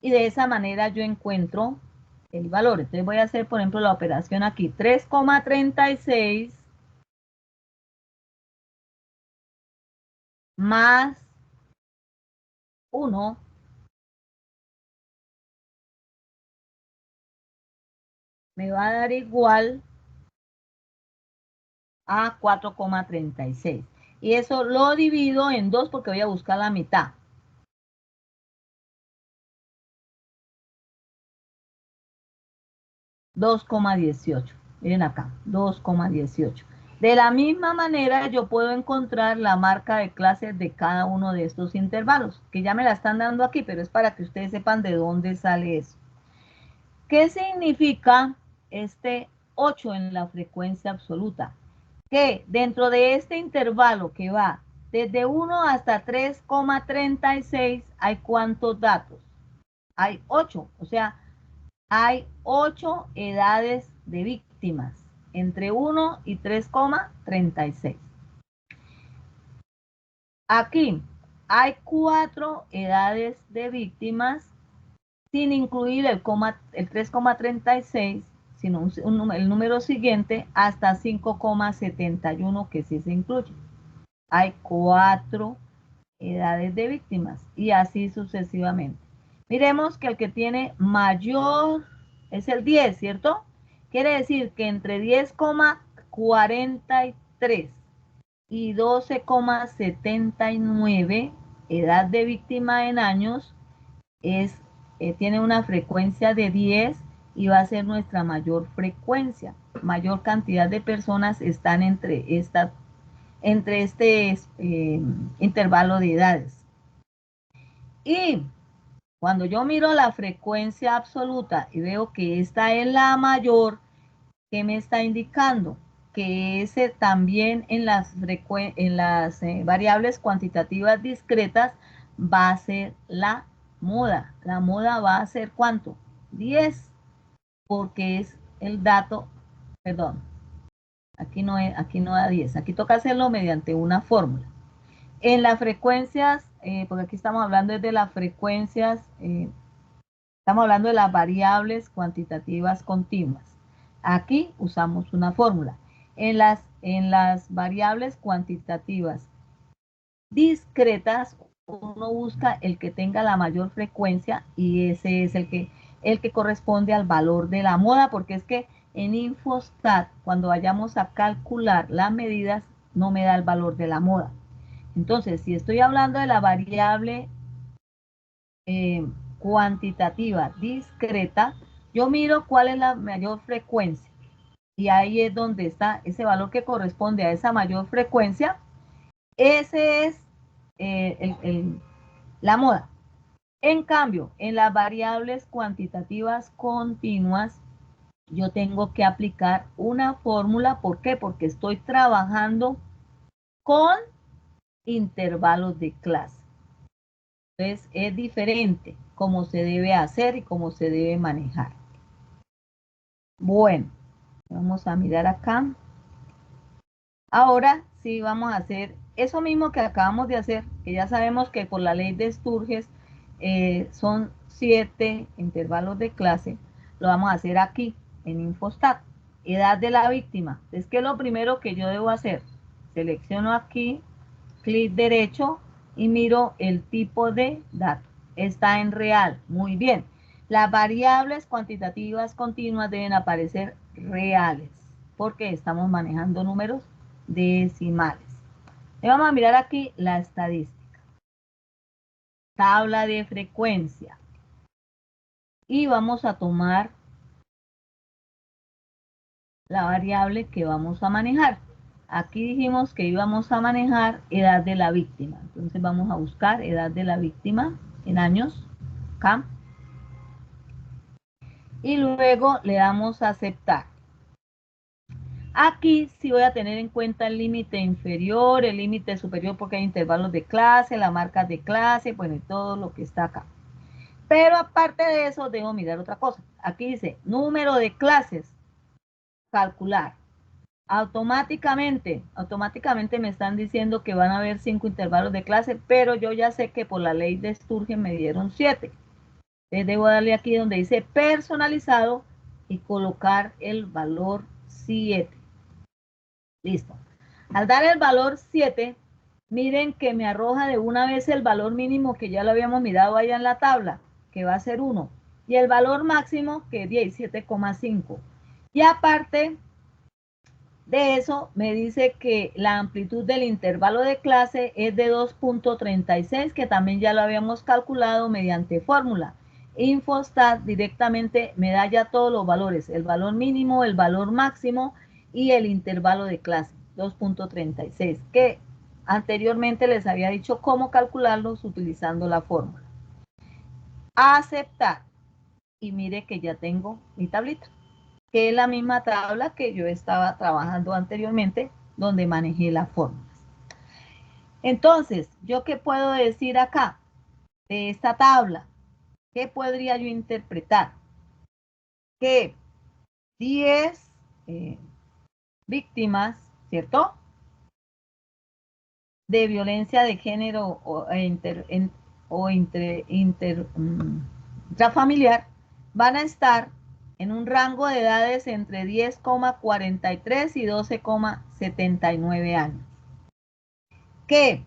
Y de esa manera yo encuentro el valor. Entonces voy a hacer, por ejemplo, la operación aquí. 3,36 más 1 me va a dar igual a 4,36. Y eso lo divido en 2 porque voy a buscar la mitad. $2,18. Miren acá, 2,18. De la misma manera, yo puedo encontrar la marca de clases de cada uno de estos intervalos, que ya me la están dando aquí, pero es para que ustedes sepan de dónde sale eso. ¿Qué significa este 8 en la frecuencia absoluta? Que dentro de este intervalo que va desde 1 hasta 3,36 hay ¿cuántos datos? Hay 8, o sea, hay 8 edades de víctimas entre 1 y 3,36. Aquí hay 4 edades de víctimas sin incluir el 3,36, sino el número siguiente hasta 5,71 que sí se incluye. Hay 4 edades de víctimas y así sucesivamente. Miremos que el que tiene mayor es el 10, ¿cierto? Quiere decir que entre 10,43 y 12,79 edad de víctima en años tiene una frecuencia de 10 y va a ser nuestra mayor frecuencia. Mayor cantidad de personas están entre este intervalo de edades. Y cuando yo miro la frecuencia absoluta y veo que esta es la mayor, ¿qué me está indicando? Que ese también en las variables cuantitativas discretas va a ser la moda. La moda va a ser ¿cuánto? 10, porque es el dato, perdón, aquí no da 10, aquí toca hacerlo mediante una fórmula. En las frecuencias, porque aquí estamos hablando de las frecuencias, estamos hablando de las variables cuantitativas continuas. Aquí usamos una fórmula. En las variables cuantitativas discretas, uno busca el que tenga la mayor frecuencia y ese es el que corresponde al valor de la moda, porque es que en Infostat, cuando vayamos a calcular las medidas, no me da el valor de la moda. Entonces, si estoy hablando de la variable cuantitativa discreta, yo miro cuál es la mayor frecuencia y ahí es donde está ese valor que corresponde a esa mayor frecuencia. Ese es la moda. En cambio, en las variables cuantitativas continuas, yo tengo que aplicar una fórmula. ¿Por qué? Porque estoy trabajando con intervalos de clase. Entonces, es diferente cómo se debe hacer y cómo se debe manejar. Bueno, vamos a mirar acá. Ahora sí vamos a hacer eso mismo que acabamos de hacer, que ya sabemos que por la ley de Sturges son 7 intervalos de clase. Lo vamos a hacer aquí en Infostat. Edad de la víctima. Es que lo primero que yo debo hacer, selecciono aquí, clic derecho y miro el tipo de dato. Está en real. Muy bien. Las variables cuantitativas continuas deben aparecer reales porque estamos manejando números decimales. Y vamos a mirar aquí la estadística. Tabla de frecuencia. Y vamos a tomar la variable que vamos a manejar. Aquí dijimos que íbamos a manejar edad de la víctima. Entonces vamos a buscar edad de la víctima en años. Acá. Y luego le damos a aceptar. Aquí sí voy a tener en cuenta el límite inferior, el límite superior porque hay intervalos de clase, las marcas de clase, bueno, y todo lo que está acá. Pero aparte de eso, debo mirar otra cosa. Aquí dice número de clases, calcular. Automáticamente me están diciendo que van a haber 5 intervalos de clase, pero yo ya sé que por la ley de Sturgeon me dieron 7. Entonces debo darle aquí donde dice personalizado y colocar el valor 7. Listo. Al dar el valor 7, miren que me arroja de una vez el valor mínimo que ya lo habíamos mirado allá en la tabla, que va a ser 1, y el valor máximo que es 17,5. Y aparte de eso, me dice que la amplitud del intervalo de clase es de 2.36, que también ya lo habíamos calculado mediante fórmula. Infostat directamente me da ya todos los valores, el valor mínimo, el valor máximo y el intervalo de clase, 2.36, que anteriormente les había dicho cómo calcularlos utilizando la fórmula. Aceptar. Y mire que ya tengo mi tablita, que es la misma tabla que yo estaba trabajando anteriormente, donde manejé las fórmulas. Entonces, ¿yo qué puedo decir acá de esta tabla? ¿Qué podría yo interpretar? Que 10 víctimas, ¿cierto?, de violencia de género intrafamiliar van a estar en un rango de edades entre 10,43 y 12,79 años. Que,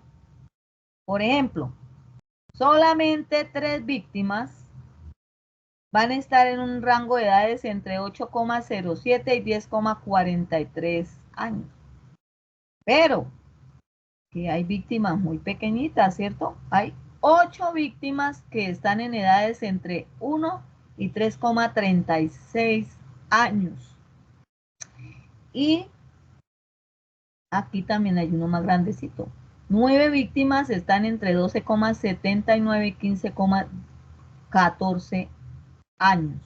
por ejemplo, solamente 3 víctimas van a estar en un rango de edades entre 8,07 y 10,43 años. Pero que hay víctimas muy pequeñitas, ¿cierto? Hay 8 víctimas que están en edades entre 1 y 3,36 años. Y aquí también hay uno más grandecito. 9 víctimas están entre 12,79 y 15,14 años.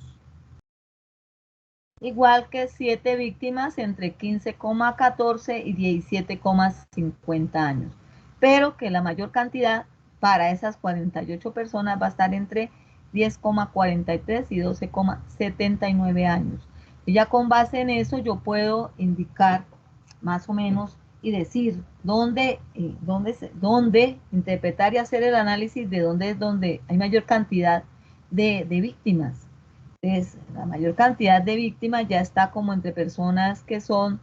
Igual que 7 víctimas entre 15,14 y 17,50 años. Pero que la mayor cantidad para esas 48 personas va a estar entre 10,43 y 12,79 años. Y ya con base en eso yo puedo indicar más o menos y decir dónde interpretar y hacer el análisis de dónde es donde hay mayor cantidad de víctimas. Entonces, la mayor cantidad de víctimas ya está como entre personas que son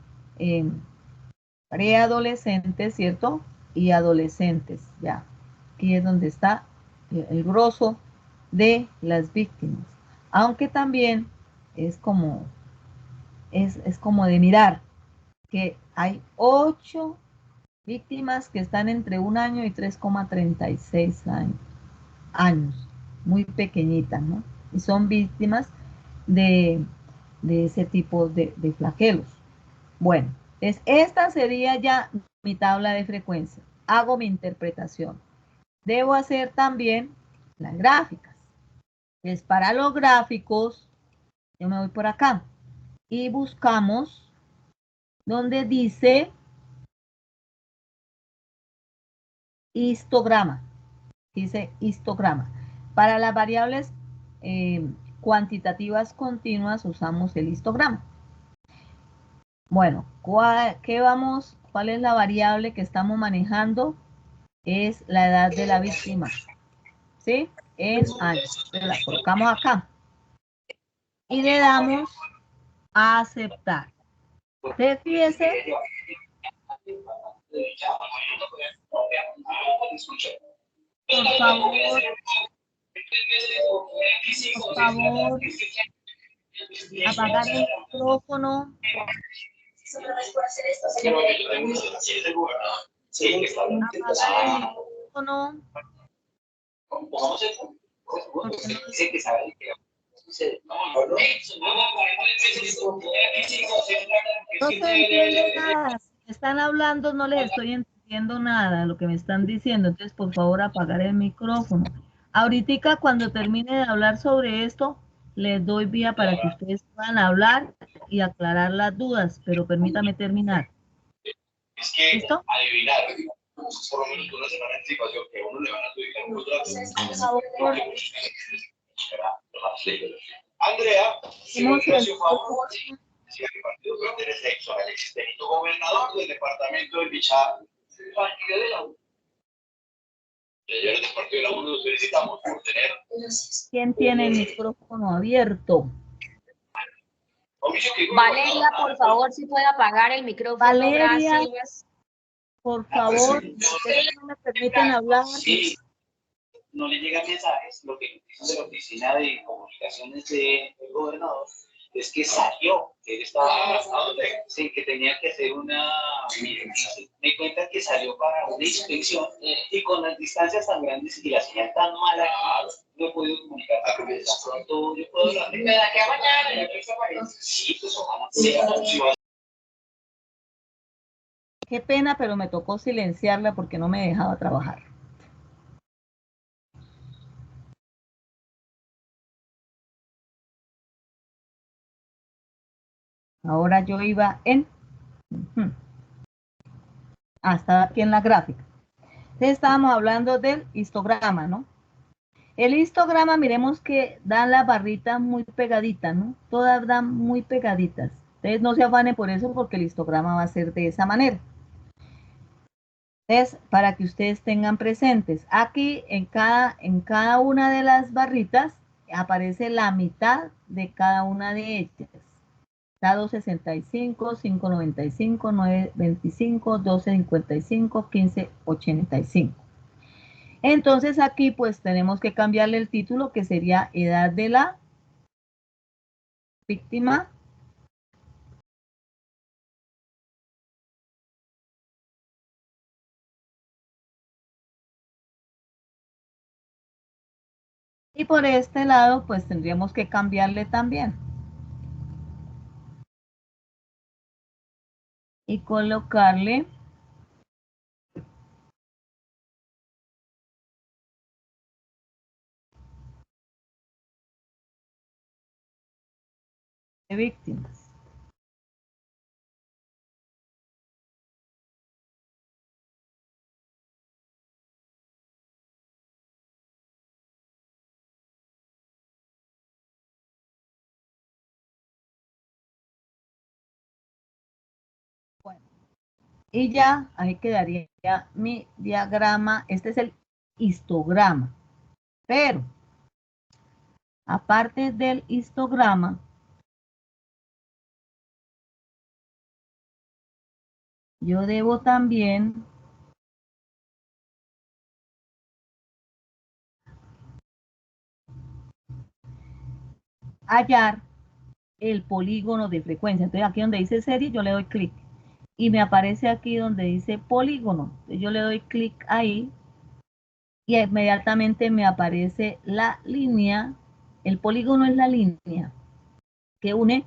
preadolescentes, ¿cierto? Y adolescentes, ya. Aquí es donde está el grosso de las víctimas. Aunque también es como de mirar que hay 8 víctimas que están entre 1 año y 3,36 años. Muy pequeñitas, ¿no? Y son víctimas de ese tipo de flagelos. Bueno, entonces esta sería ya mi tabla de frecuencia. Hago mi interpretación. Debo hacer también las gráficas. Entonces, para los gráficos, yo me voy por acá y buscamos donde dice histograma. Dice histograma. Para las variables cuantitativas continuas usamos el histograma. Bueno, ¿cuál es la variable que estamos manejando? Es la edad de la víctima, ¿sí? En años. La colocamos acá. Y le damos a aceptar. Usted fíjese. Por favor, apagar el micrófono. No se entiende nada. Si me están hablando, no les estoy entendiendo nada de lo que me están diciendo. Entonces, por favor, apagar el micrófono. Ahorita, cuando termine de hablar sobre esto, les doy vía para que ustedes puedan hablar y aclarar las dudas, pero permítame terminar. ¿Listo? Por lo menos una semana de anticipación que a uno le van a adjudicar un contrato. Andrea, si me hace un favor, si el partido pertenece a Alexis Benito, gobernador del departamento del Bichar, partido de la U. Señores del partido de la U, nos felicitamos por tener. ¿Quién tiene el micrófono abierto? Valeria, por favor, si puede apagar el micrófono. Valeria, gracias. Por favor, ustedes no me permiten hablar. Sí, no le llegan mensajes. Lo que dicen de la oficina de comunicaciones del gobernador es que salió, que él estaba, sí, que tenía que hacer una, me cuenta que salió para una inspección y con las distancias tan grandes y la señal tan mala, no he podido comunicar con él. Pronto yo puedo hablar. ¿Me da que mañana? Sí, pues ojalá sea. Qué pena, pero me tocó silenciarla porque no me dejaba trabajar. Ahora yo iba en... estaba aquí en la gráfica. Entonces estábamos hablando del histograma, ¿no? El histograma, miremos que dan las barritas muy pegaditas, ¿no? Todas dan muy pegaditas. Entonces no se afanen por eso porque el histograma va a ser de esa manera. Entonces, para que ustedes tengan presentes, aquí en cada una de las barritas aparece la mitad de cada una de ellas. Está 265, 595, 925, 1255, 1585. Entonces aquí pues tenemos que cambiarle el título que sería edad de la víctima. Y por este lado pues tendríamos que cambiarle también. Y colocarle de víctimas. Bueno, y ya ahí quedaría mi diagrama. Este es el histograma. Pero aparte del histograma, yo debo también hallar el polígono de frecuencia. Entonces aquí donde dice serie yo le doy clic y me aparece aquí donde dice polígono. Entonces yo le doy clic ahí y inmediatamente me aparece la línea. El polígono es la línea que une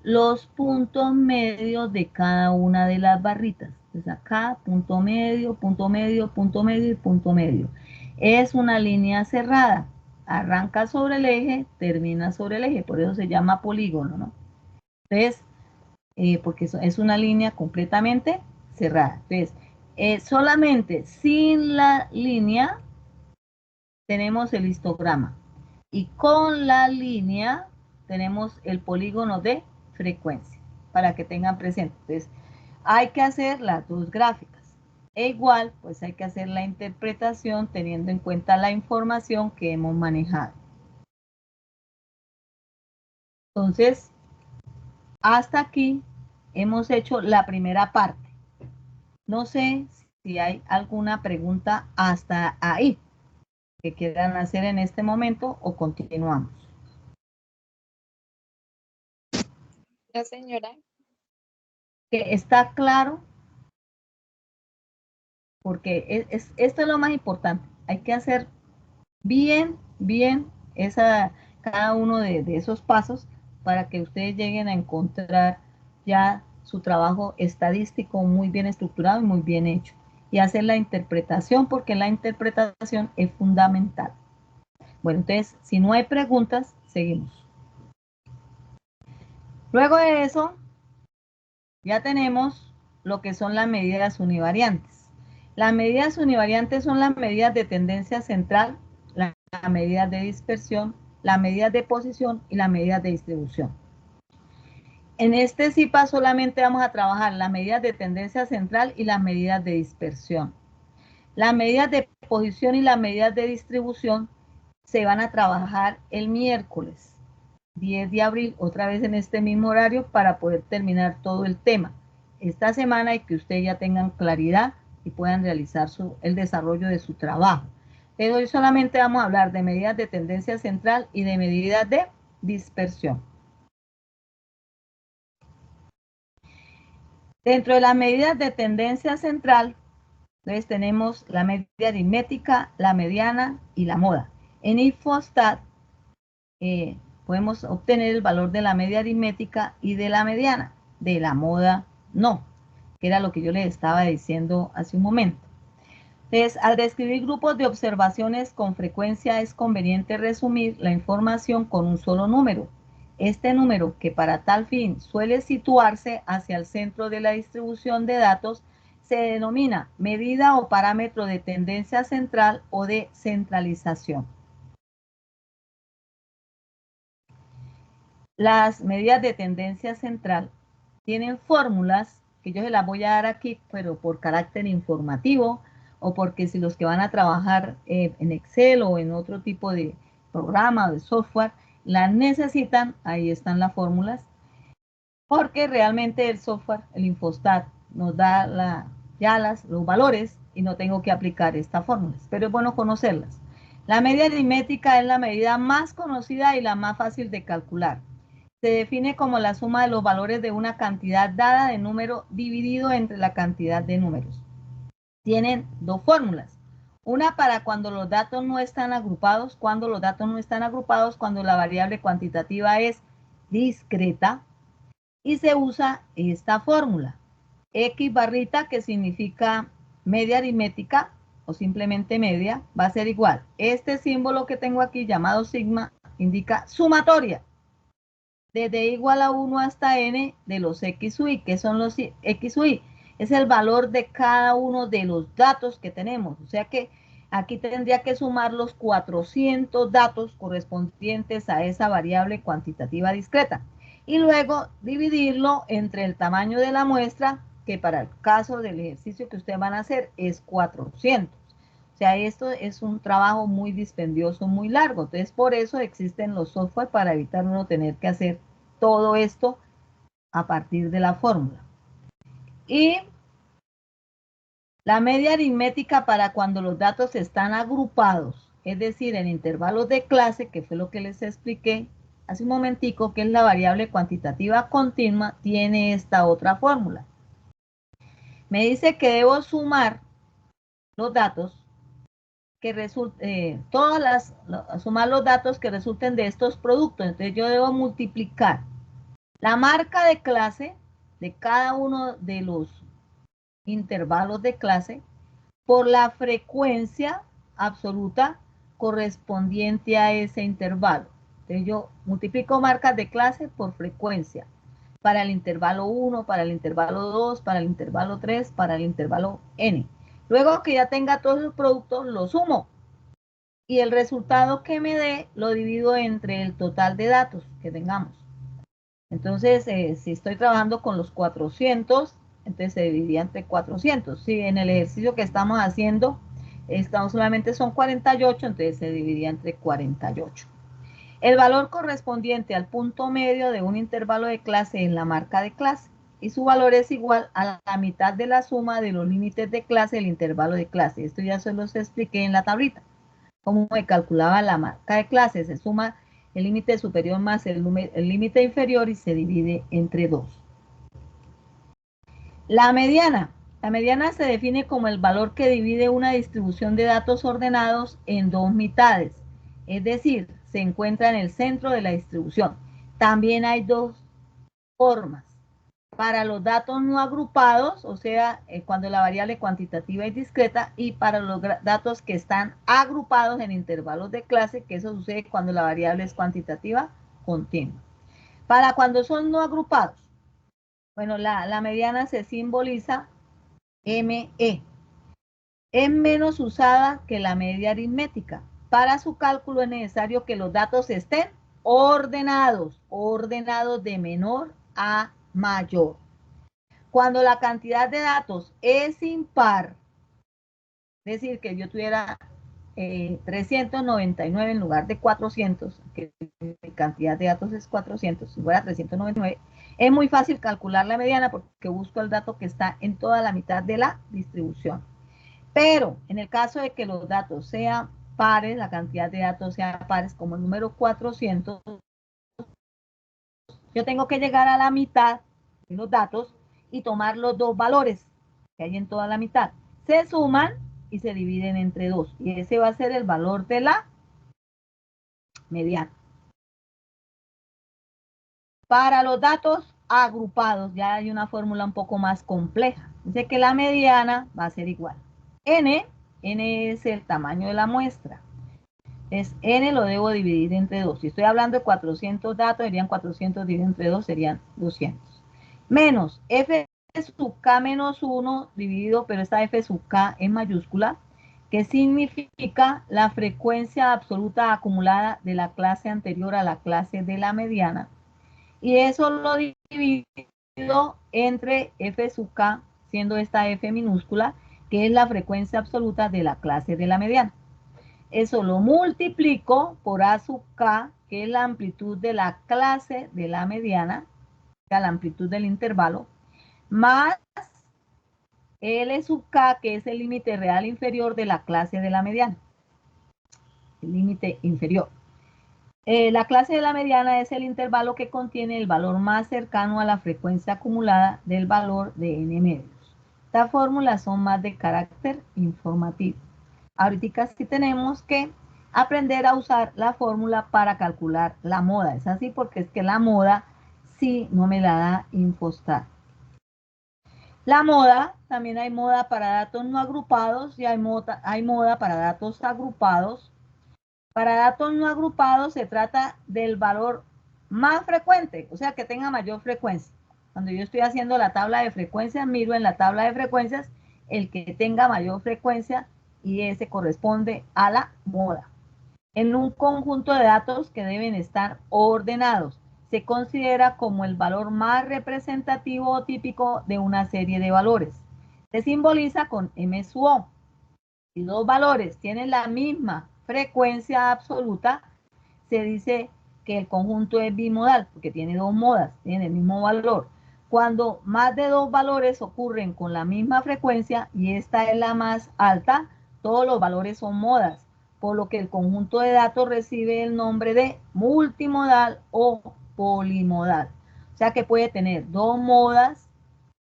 los puntos medios de cada una de las barritas. Entonces acá, punto medio, punto medio, punto medio y punto medio. Es una línea cerrada. Arranca sobre el eje, termina sobre el eje. Por eso se llama polígono, ¿no? Entonces, porque es una línea completamente cerrada. Entonces, solamente sin la línea tenemos el histograma. Y con la línea tenemos el polígono de frecuencia, para que tengan presente. Entonces, hay que hacer las dos gráficas. E igual, pues hay que hacer la interpretación teniendo en cuenta la información que hemos manejado. Entonces, hasta aquí hemos hecho la primera parte. No sé si hay alguna pregunta hasta ahí que quieran hacer en este momento o continuamos. La señora. Que está claro, porque esto es lo más importante. Hay que hacer bien cada uno de esos pasos para que ustedes lleguen a encontrar ya su trabajo estadístico muy bien estructurado y muy bien hecho. Y hacer la interpretación, porque la interpretación es fundamental. Bueno, entonces, si no hay preguntas, seguimos. Luego de eso, ya tenemos lo que son las medidas univariantes. Las medidas univariantes son las medidas de tendencia central, las medidas de dispersión, las medidas de posición y las medidas de distribución. En este CIPA solamente vamos a trabajar las medidas de tendencia central y las medidas de dispersión. Las medidas de posición y las medidas de distribución se van a trabajar el miércoles 10 de abril, otra vez en este mismo horario, para poder terminar todo el tema esta semana y que ustedes ya tengan claridad y puedan realizar el desarrollo de su trabajo. Pero hoy solamente vamos a hablar de medidas de tendencia central y de medidas de dispersión. Dentro de las medidas de tendencia central, entonces tenemos la media aritmética, la mediana y la moda. En InfoStat podemos obtener el valor de la media aritmética y de la mediana, de la moda no, que era lo que yo les estaba diciendo hace un momento. Entonces, al describir grupos de observaciones con frecuencia es conveniente resumir la información con un solo número. Este número, que para tal fin suele situarse hacia el centro de la distribución de datos, se denomina medida o parámetro de tendencia central o de centralización. Las medidas de tendencia central tienen fórmulas que yo se las voy a dar aquí, pero por carácter informativo, o porque si los que van a trabajar en Excel o en otro tipo de programa o de software las necesitan, ahí están las fórmulas, porque realmente el software, el InfoStat, nos da los valores y no tengo que aplicar estas fórmulas, pero es bueno conocerlas. La media aritmética es la medida más conocida y la más fácil de calcular. Se define como la suma de los valores de una cantidad dada de número dividido entre la cantidad de números. Tienen dos fórmulas. Una para cuando los datos no están agrupados, cuando la variable cuantitativa es discreta, y se usa esta fórmula. X barrita, que significa media aritmética o simplemente media, va a ser igual. Este símbolo que tengo aquí llamado sigma indica sumatoria. Desde igual a 1 hasta n de los x u y. ¿Qué son los x u y? Es el valor de cada uno de los datos que tenemos. O sea que aquí tendría que sumar los 400 datos correspondientes a esa variable cuantitativa discreta. Y luego dividirlo entre el tamaño de la muestra, que para el caso del ejercicio que ustedes van a hacer es 400. O sea, esto es un trabajo muy dispendioso, muy largo. Entonces, por eso existen los software para evitar uno tener que hacer todo esto a partir de la fórmula. Y la media aritmética para cuando los datos están agrupados, es decir, en intervalos de clase, que fue lo que les expliqué hace un momentico, que es la variable cuantitativa continua, tiene esta otra fórmula. Me dice que debo sumar los datos que resulten, sumar los datos que resulten de estos productos. Entonces yo debo multiplicar la marca de clase de cada uno de los intervalos de clase por la frecuencia absoluta correspondiente a ese intervalo. Entonces yo multiplico marcas de clase por frecuencia para el intervalo 1, para el intervalo 2, para el intervalo 3, para el intervalo n. Luego que ya tenga todos los productos, los sumo. Y el resultado que me dé lo divido entre el total de datos que tengamos. Entonces, si estoy trabajando con los 400, entonces se dividía entre 400. Si en el ejercicio que estamos haciendo, solamente son 48, entonces se dividía entre 48. El valor correspondiente al punto medio de un intervalo de clase es la marca de clase, y su valor es igual a la mitad de la suma de los límites de clase del intervalo de clase. Esto ya se los expliqué en la tablita. Cómo me calculaba la marca de clase. Se suma el límite superior más el límite inferior y se divide entre 2. La mediana. La mediana se define como el valor que divide una distribución de datos ordenados en dos mitades. Es decir, se encuentra en el centro de la distribución. También hay dos formas. Para los datos no agrupados, o sea, cuando la variable cuantitativa es discreta, y para los datos que están agrupados en intervalos de clase, que eso sucede cuando la variable es cuantitativa continua. Para cuando son no agrupados, bueno, la mediana se simboliza ME. Es menos usada que la media aritmética. Para su cálculo es necesario que los datos estén ordenados de menor a mayor. Cuando la cantidad de datos es impar, es decir, que yo tuviera 399 en lugar de 400, que mi cantidad de datos es 400, si fuera 399, es muy fácil calcular la mediana porque busco el dato que está en toda la mitad de la distribución. Pero en el caso de que los datos sean pares, la cantidad de datos sea pares, como el número 400, yo tengo que llegar a la mitad de los datos y tomar los dos valores que hay en toda la mitad. Se suman y se dividen entre 2. Y ese va a ser el valor de la mediana. Para los datos agrupados ya hay una fórmula un poco más compleja. Dice que la mediana va a ser igual. N es el tamaño de la muestra. Es N lo debo dividir entre 2. Si estoy hablando de 400 datos, serían 400 dividido entre 2, serían 200. Menos F sub K menos 1 dividido, pero esta F sub K en mayúscula, que significa la frecuencia absoluta acumulada de la clase anterior a la clase de la mediana. Y eso lo divido entre F sub K, siendo esta F minúscula, que es la frecuencia absoluta de la clase de la mediana. Eso lo multiplico por A sub K, que es la amplitud de la clase de la mediana, o sea, la amplitud del intervalo, más L sub K, que es el límite real inferior de la clase de la mediana. El límite inferior. La clase de la mediana es el intervalo que contiene el valor más cercano a la frecuencia acumulada del valor de n medios. Estas fórmulas son más de carácter informativo. Ahorita sí tenemos que aprender a usar la fórmula para calcular la moda. Es así porque es que la moda sí no me la da Infostat. La moda, también hay moda para datos no agrupados y hay moda para datos agrupados. Para datos no agrupados se trata del valor más frecuente, o sea, que tenga mayor frecuencia. Cuando yo estoy haciendo la tabla de frecuencias, miro en la tabla de frecuencias el que tenga mayor frecuencia y ese corresponde a la moda. En un conjunto de datos que deben estar ordenados, se considera como el valor más representativo o típico de una serie de valores. Se simboliza con M sub O. Si dos valores tienen la misma frecuencia absoluta, se dice que el conjunto es bimodal, porque tiene dos modas, tiene el mismo valor. Cuando más de dos valores ocurren con la misma frecuencia y esta es la más alta, todos los valores son modas, por lo que el conjunto de datos recibe el nombre de multimodal o polimodal. O sea que puede tener dos modas,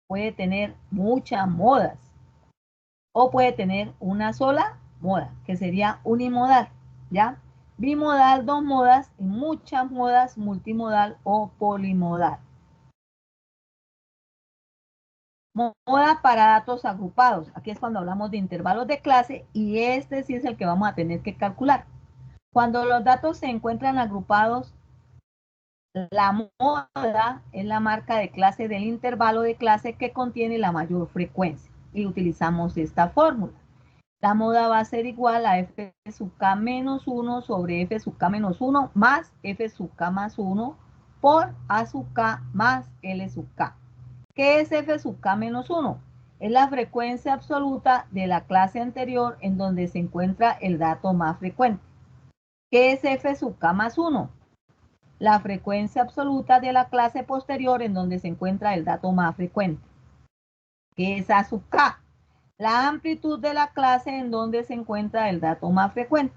puede tener muchas modas, o puede tener una sola moda, que sería unimodal, ¿ya? Bimodal, dos modas, y muchas modas, multimodal o polimodal. Moda para datos agrupados. Aquí es cuando hablamos de intervalos de clase y este sí es el que vamos a tener que calcular. Cuando los datos se encuentran agrupados, la moda es la marca de clase del intervalo de clase que contiene la mayor frecuencia y utilizamos esta fórmula. La moda va a ser igual a F sub K menos 1 sobre F sub K menos 1 más F sub K más 1 por A sub K más L sub K. ¿Qué es F sub K menos 1? Es la frecuencia absoluta de la clase anterior en donde se encuentra el dato más frecuente. ¿Qué es F sub K más 1? La frecuencia absoluta de la clase posterior en donde se encuentra el dato más frecuente. ¿Qué es A sub K? La amplitud de la clase en donde se encuentra el dato más frecuente.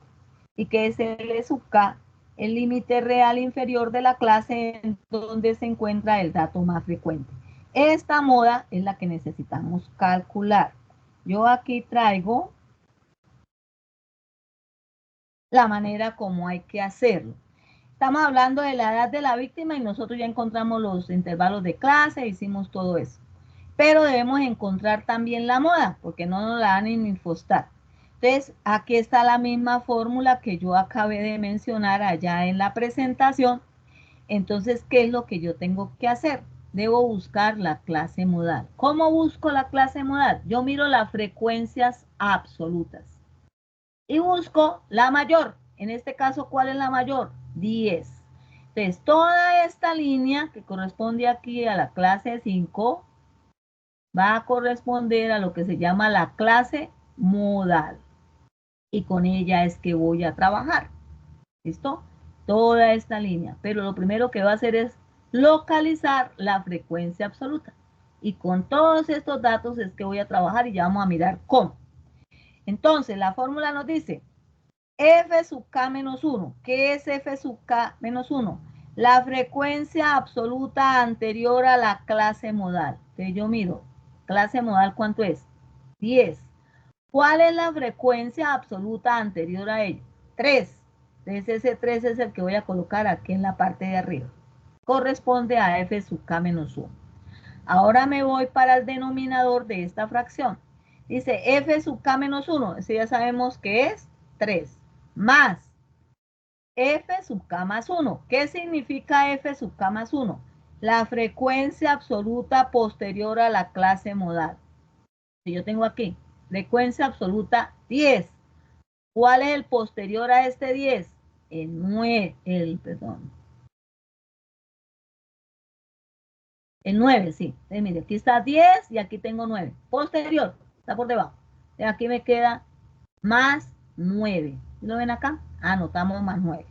¿Y qué es L sub K? El límite real inferior de la clase en donde se encuentra el dato más frecuente. Esta moda es la que necesitamos calcular. Yo aquí traigo la manera como hay que hacerlo. Estamos hablando de la edad de la víctima y nosotros ya encontramos los intervalos de clase, hicimos todo eso. Pero debemos encontrar también la moda, porque no nos la dan en Infostat. Entonces, aquí está la misma fórmula que yo acabé de mencionar allá en la presentación. Entonces, ¿qué es lo que yo tengo que hacer? Debo buscar la clase modal. ¿Cómo busco la clase modal? Yo miro las frecuencias absolutas y busco la mayor. En este caso, ¿cuál es la mayor? 10. Entonces, toda esta línea que corresponde aquí a la clase 5 va a corresponder a lo que se llama la clase modal. Y con ella es que voy a trabajar. ¿Listo? Toda esta línea. Pero lo primero que va a hacer es localizar la frecuencia absoluta. Y con todos estos datos es que voy a trabajar y ya vamos a mirar cómo. Entonces, la fórmula nos dice F sub K menos 1. ¿Qué es F sub K menos 1? La frecuencia absoluta anterior a la clase modal. Entonces yo miro, clase modal, ¿cuánto es? 10. ¿Cuál es la frecuencia absoluta anterior a ello? 3. Entonces ese 3 es el que voy a colocar aquí en la parte de arriba. Corresponde a F sub K menos 1. Ahora me voy para el denominador de esta fracción. Dice F sub K menos 1. Eso ya sabemos que es 3. Más F sub K más 1. ¿Qué significa F sub K más 1? La frecuencia absoluta posterior a la clase modal. Si yo tengo aquí, frecuencia absoluta 10. ¿Cuál es el posterior a este 10? El 9, el 9, sí. Entonces, mire, aquí está 10 y aquí tengo 9. Posterior, está por debajo. Entonces, aquí me queda más 9. ¿Lo ven acá? Anotamos más 9.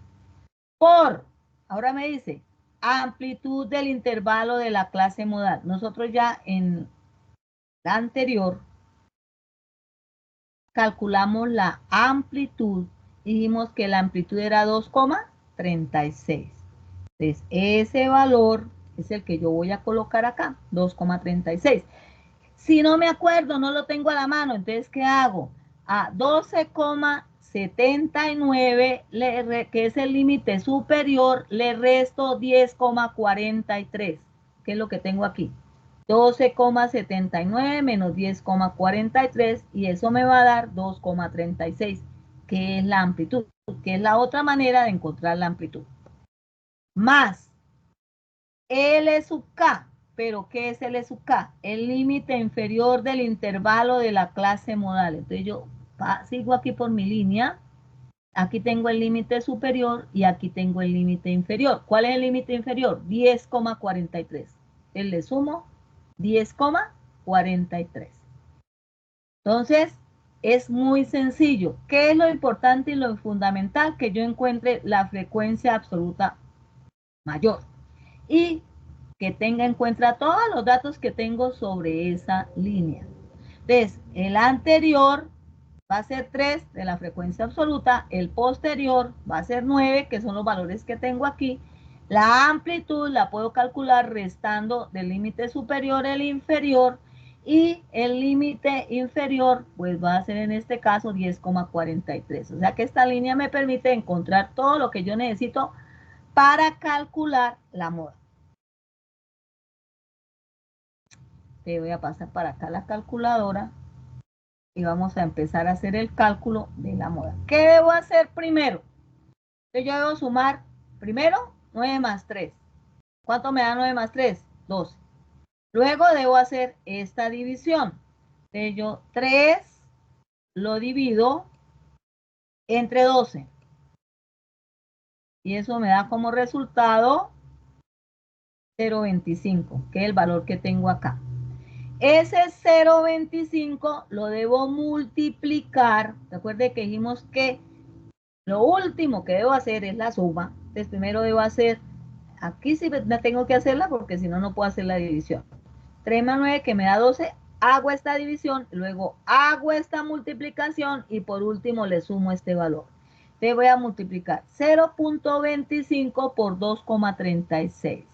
Ahora me dice, amplitud del intervalo de la clase modal. Nosotros ya en la anterior calculamos la amplitud y dijimos que la amplitud era 2,36. Entonces, ese valor es el que yo voy a colocar acá, 2,36. Si no me acuerdo, no lo tengo a la mano, entonces, ¿qué hago? A 12,79, que es el límite superior, le resto 10,43, que es lo que tengo aquí. 12,79 menos 10,43 y eso me va a dar 2,36, que es la amplitud, que es la otra manera de encontrar la amplitud. Más L sub K. ¿Pero qué es L sub K? El límite inferior del intervalo de la clase modal. Entonces yo sigo aquí por mi línea. Aquí tengo el límite superior y aquí tengo el límite inferior. ¿Cuál es el límite inferior? 10,43. Le sumo 10,43. Entonces, es muy sencillo. ¿Qué es lo importante y lo fundamental? Que yo encuentre la frecuencia absoluta mayor. Y que tenga en cuenta todos los datos que tengo sobre esa línea. Entonces, el anterior va a ser 3 de la frecuencia absoluta, el posterior va a ser 9, que son los valores que tengo aquí. La amplitud la puedo calcular restando del límite superior el inferior y el límite inferior pues va a ser en este caso 10,43. O sea que esta línea me permite encontrar todo lo que yo necesito para calcular la moda. Te voy a pasar para acá la calculadora y vamos a empezar a hacer el cálculo de la moda. ¿Qué debo hacer primero? Entonces yo debo sumar primero 9 más 3. ¿Cuánto me da 9 más 3? 12. Luego debo hacer esta división. Entonces yo 3 lo divido entre 12. Y eso me da como resultado 0,25, que es el valor que tengo acá. Ese 0,25 lo debo multiplicar. Recuerde que dijimos que lo último que debo hacer es la suma. Entonces primero debo hacer, aquí sí tengo que hacerla porque si no, no puedo hacer la división. 3 más 9 que me da 12, hago esta división, luego hago esta multiplicación y por último le sumo este valor. Te voy a multiplicar 0,25 por 2,36.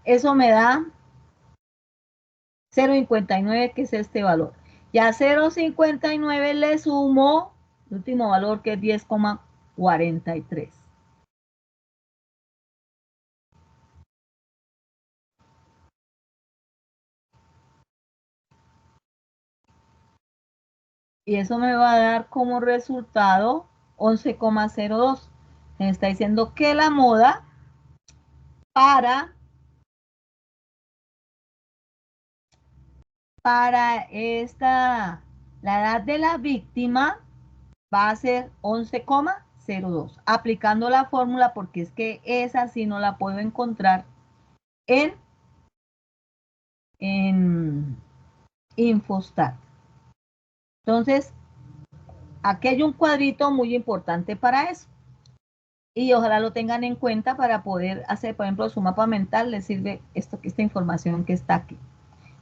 Eso me da 0,59, que es este valor. Y a 0,59 le sumo el último valor, que es 10,43. Y eso me va a dar como resultado 11,02. Me está diciendo que la moda para la edad de la víctima va a ser 11,02. Aplicando la fórmula, porque es que esa sí no la puedo encontrar en Infostat. Entonces, aquí hay un cuadrito muy importante para eso. Y ojalá lo tengan en cuenta para poder hacer, por ejemplo, su mapa mental, les sirve esta información que está aquí.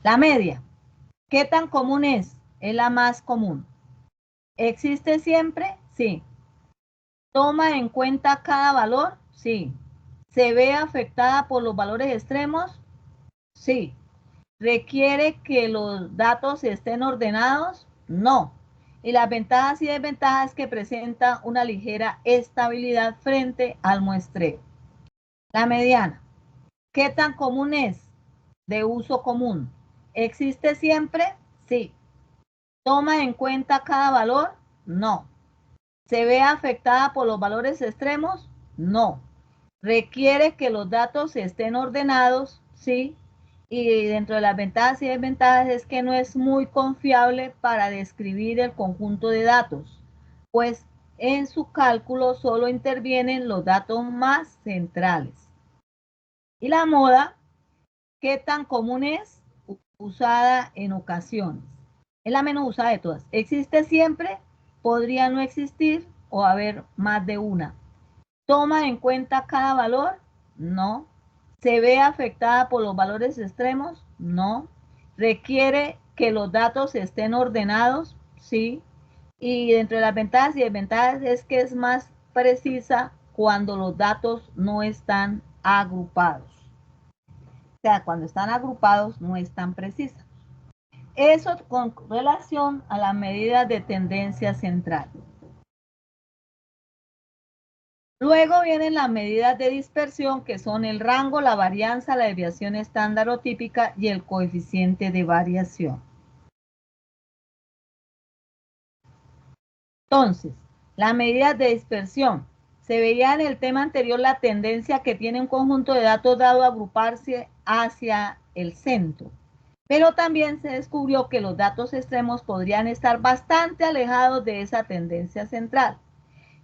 La media. ¿Qué tan común es? Es la más común. ¿Existe siempre? Sí. ¿Toma en cuenta cada valor? Sí. ¿Se ve afectada por los valores extremos? Sí. ¿Requiere que los datos estén ordenados? No. Y las ventajas y desventajas es que presenta una ligera estabilidad frente al muestreo. La mediana. ¿Qué tan común es? De uso común. ¿Existe siempre? Sí. ¿Toma en cuenta cada valor? No. ¿Se ve afectada por los valores extremos? No. ¿Requiere que los datos estén ordenados? Sí. Y dentro de las ventajas y desventajas es que no es muy confiable para describir el conjunto de datos, pues en su cálculo solo intervienen los datos más centrales. Y la moda, ¿qué tan común es? Usada en ocasiones. Es la menos usada de todas. ¿Existe siempre? Podría no existir o haber más de una. ¿Toma en cuenta cada valor? No. ¿Se ve afectada por los valores extremos? No. ¿Requiere que los datos estén ordenados? Sí. Y dentro de las ventajas y desventajas es que es más precisa cuando los datos no están agrupados. O sea, cuando están agrupados no es tan precisa. Eso con relación a las medidas de tendencia central. Luego vienen las medidas de dispersión, que son el rango, la varianza, la desviación estándar o típica y el coeficiente de variación. Entonces, las medidas de dispersión. Se veía en el tema anterior la tendencia que tiene un conjunto de datos dado a agruparse hacia el centro. Pero también se descubrió que los datos extremos podrían estar bastante alejados de esa tendencia central.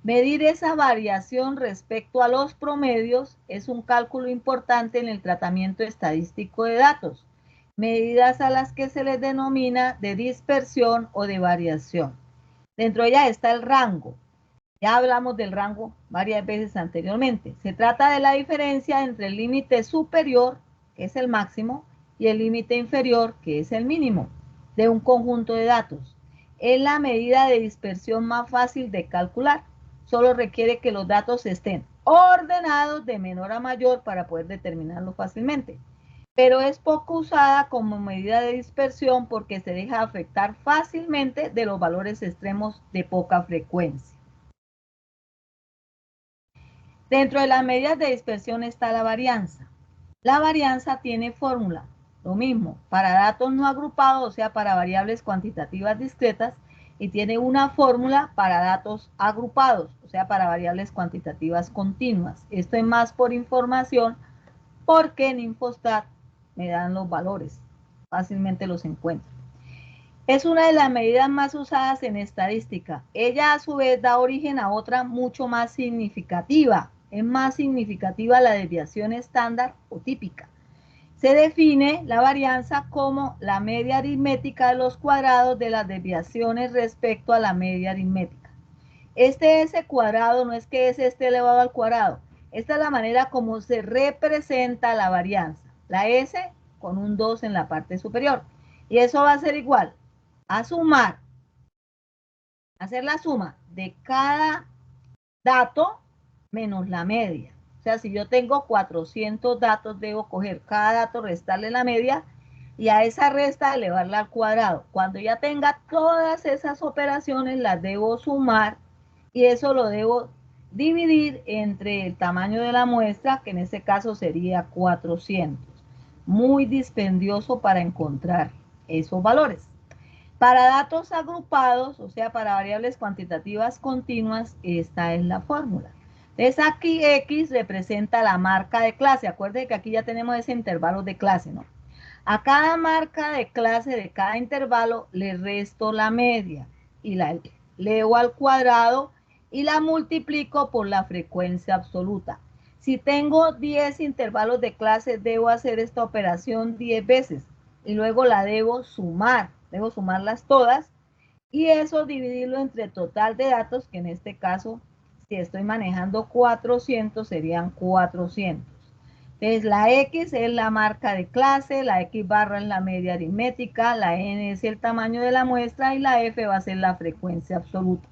Medir esa variación respecto a los promedios es un cálculo importante en el tratamiento estadístico de datos, medidas a las que se les denomina de dispersión o de variación. Dentro de ella está el rango. Ya hablamos del rango varias veces anteriormente. Se trata de la diferencia entre el límite superior, que es el máximo, y el límite inferior, que es el mínimo, de un conjunto de datos. Es la medida de dispersión más fácil de calcular. Solo requiere que los datos estén ordenados de menor a mayor para poder determinarlo fácilmente. Pero es poco usada como medida de dispersión porque se deja afectar fácilmente de los valores extremos de poca frecuencia. Dentro de las medidas de dispersión está la varianza. La varianza tiene fórmula, lo mismo, para datos no agrupados, o sea, para variables cuantitativas discretas, y tiene una fórmula para datos agrupados, o sea, para variables cuantitativas continuas. Esto es más por información, porque en Infostat me dan los valores, fácilmente los encuentro. Es una de las medidas más usadas en estadística. Ella a su vez da origen a otra mucho más significativa. Es más significativa la desviación estándar o típica. Se define la varianza como la media aritmética de los cuadrados de las desviaciones respecto a la media aritmética. Este S cuadrado no es que S esté elevado al cuadrado. Esta es la manera como se representa la varianza. La S con un 2 en la parte superior. Y eso va a ser igual a sumar, hacer la suma de cada dato menos la media. O sea, si yo tengo 400 datos, debo coger cada dato, restarle la media y a esa resta elevarla al cuadrado. Cuando ya tenga todas esas operaciones, las debo sumar y eso lo debo dividir entre el tamaño de la muestra, que en este caso sería 400. Muy dispendioso para encontrar esos valores. Para datos agrupados, o sea, para variables cuantitativas continuas, esta es la fórmula. Entonces aquí X representa la marca de clase. Acuérdense que aquí ya tenemos ese intervalo de clase, ¿no? A cada marca de clase de cada intervalo le resto la media y la elevo al cuadrado y la multiplico por la frecuencia absoluta. Si tengo 10 intervalos de clase, debo hacer esta operación 10 veces y luego la debo sumarlas todas y eso dividirlo entre total de datos, que en este caso Si estoy manejando 400, serían 400. Entonces, la X es la marca de clase, la X barra es la media aritmética, la N es el tamaño de la muestra y la F va a ser la frecuencia absoluta.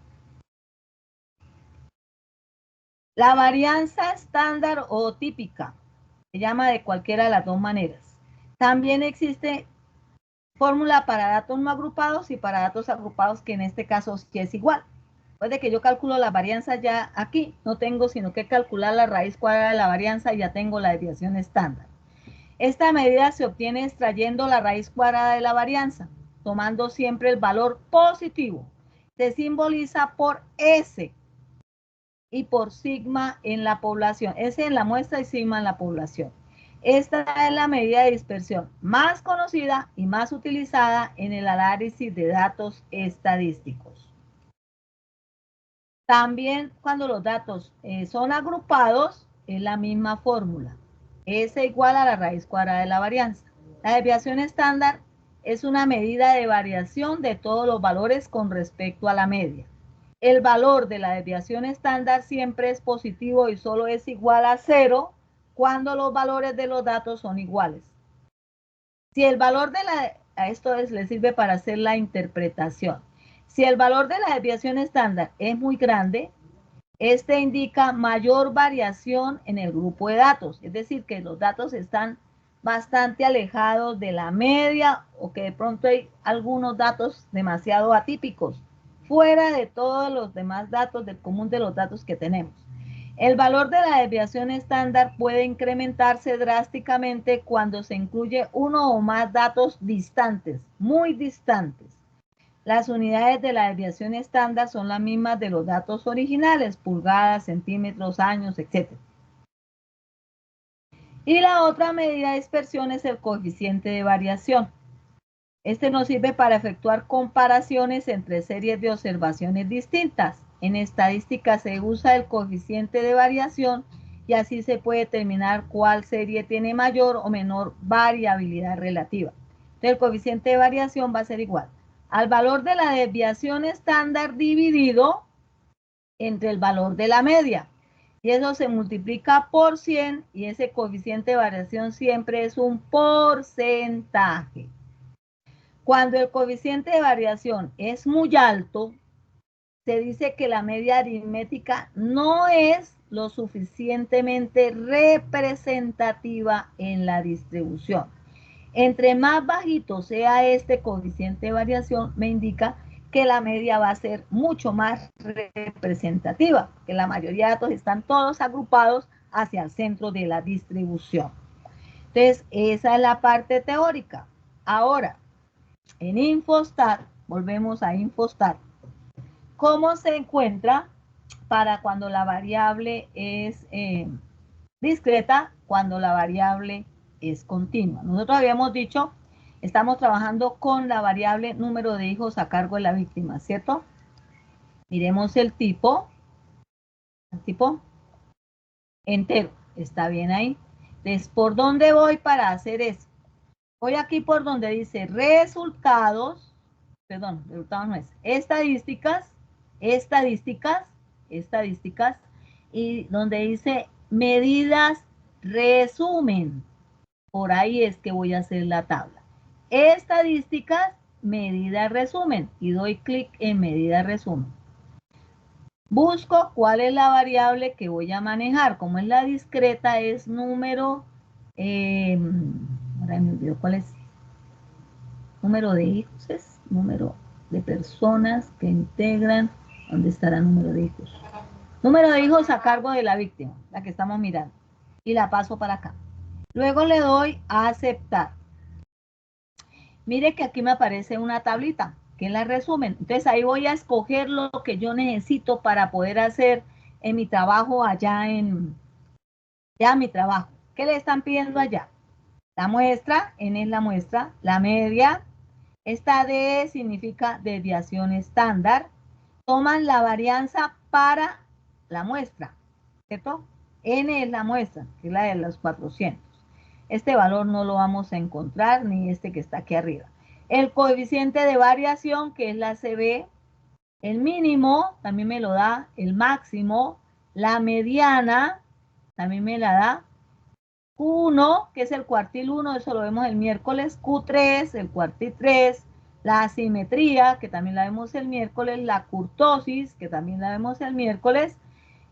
La varianza estándar o típica se llama de cualquiera de las dos maneras. También existe fórmula para datos no agrupados y para datos agrupados, que en este caso sí es igual. Puede que yo calculo la varianza ya aquí, no tengo sino que calcular la raíz cuadrada de la varianza y ya tengo la desviación estándar. Esta medida se obtiene extrayendo la raíz cuadrada de la varianza, tomando siempre el valor positivo. Se simboliza por S y por sigma en la población. S en la muestra y sigma en la población. Esta es la medida de dispersión más conocida y más utilizada en el análisis de datos estadísticos. También cuando los datos son agrupados, es la misma fórmula. S igual a la raíz cuadrada de la varianza. La desviación estándar es una medida de variación de todos los valores con respecto a la media. El valor de la desviación estándar siempre es positivo y solo es igual a 0 cuando los valores de los datos son iguales. Si el valor de esto le sirve para hacer la interpretación. Si el valor de la desviación estándar es muy grande, este indica mayor variación en el grupo de datos, es decir, que los datos están bastante alejados de la media o que de pronto hay algunos datos demasiado atípicos, fuera de todos los demás datos del común de los datos que tenemos. El valor de la desviación estándar puede incrementarse drásticamente cuando se incluye uno o más datos distantes, muy distantes. Las unidades de la desviación estándar son las mismas de los datos originales, pulgadas, centímetros, años, etc. Y la otra medida de dispersión es el coeficiente de variación. Este nos sirve para efectuar comparaciones entre series de observaciones distintas. En estadística se usa el coeficiente de variación y así se puede determinar cuál serie tiene mayor o menor variabilidad relativa. Entonces, el coeficiente de variación va a ser igual al valor de la desviación estándar dividido entre el valor de la media. Y eso se multiplica por 100 y ese coeficiente de variación siempre es un porcentaje. Cuando el coeficiente de variación es muy alto, se dice que la media aritmética no es lo suficientemente representativa en la distribución. Entre más bajito sea este coeficiente de variación, me indica que la media va a ser mucho más representativa, que la mayoría de datos están todos agrupados hacia el centro de la distribución. Entonces, esa es la parte teórica. Ahora, en Infostat, volvemos a Infostat. ¿Cómo se encuentra para cuando la variable es discreta, cuando la variable es continua? Nosotros habíamos dicho, estamos trabajando con la variable número de hijos a cargo de la víctima, ¿cierto? Miremos el tipo entero, está bien ahí. Entonces, ¿por dónde voy para hacer eso? Voy aquí por donde dice resultados no es, estadísticas, y donde dice medidas resumen. Por ahí es que voy a hacer la tabla. Estadísticas, medida resumen, y doy clic en medida resumen. Busco cuál es la variable que voy a manejar. Como es la discreta, es número, ahora me olvidó cuál es. Número de hijos es número de personas que integran. ¿Dónde estará el número de hijos? Número de hijos a cargo de la víctima, la que estamos mirando. Y la paso para acá. Luego le doy a aceptar. Mire que aquí me aparece una tablita, que es la resumen. Entonces ahí voy a escoger lo que yo necesito para poder hacer en mi trabajo allá mi trabajo. ¿Qué le están pidiendo allá? La muestra, N es la muestra, la media. Esta D significa desviación estándar. Toman la varianza para la muestra, ¿cierto? N es la muestra, que es la de los 400. Este valor no lo vamos a encontrar, ni este que está aquí arriba. El coeficiente de variación, que es la CB. El mínimo también me lo da, el máximo, La mediana también me la da Q1, que es el cuartil 1, eso lo vemos el miércoles. Q3, el cuartil 3. La asimetría, que también la vemos el miércoles. La kurtosis, que también la vemos el miércoles.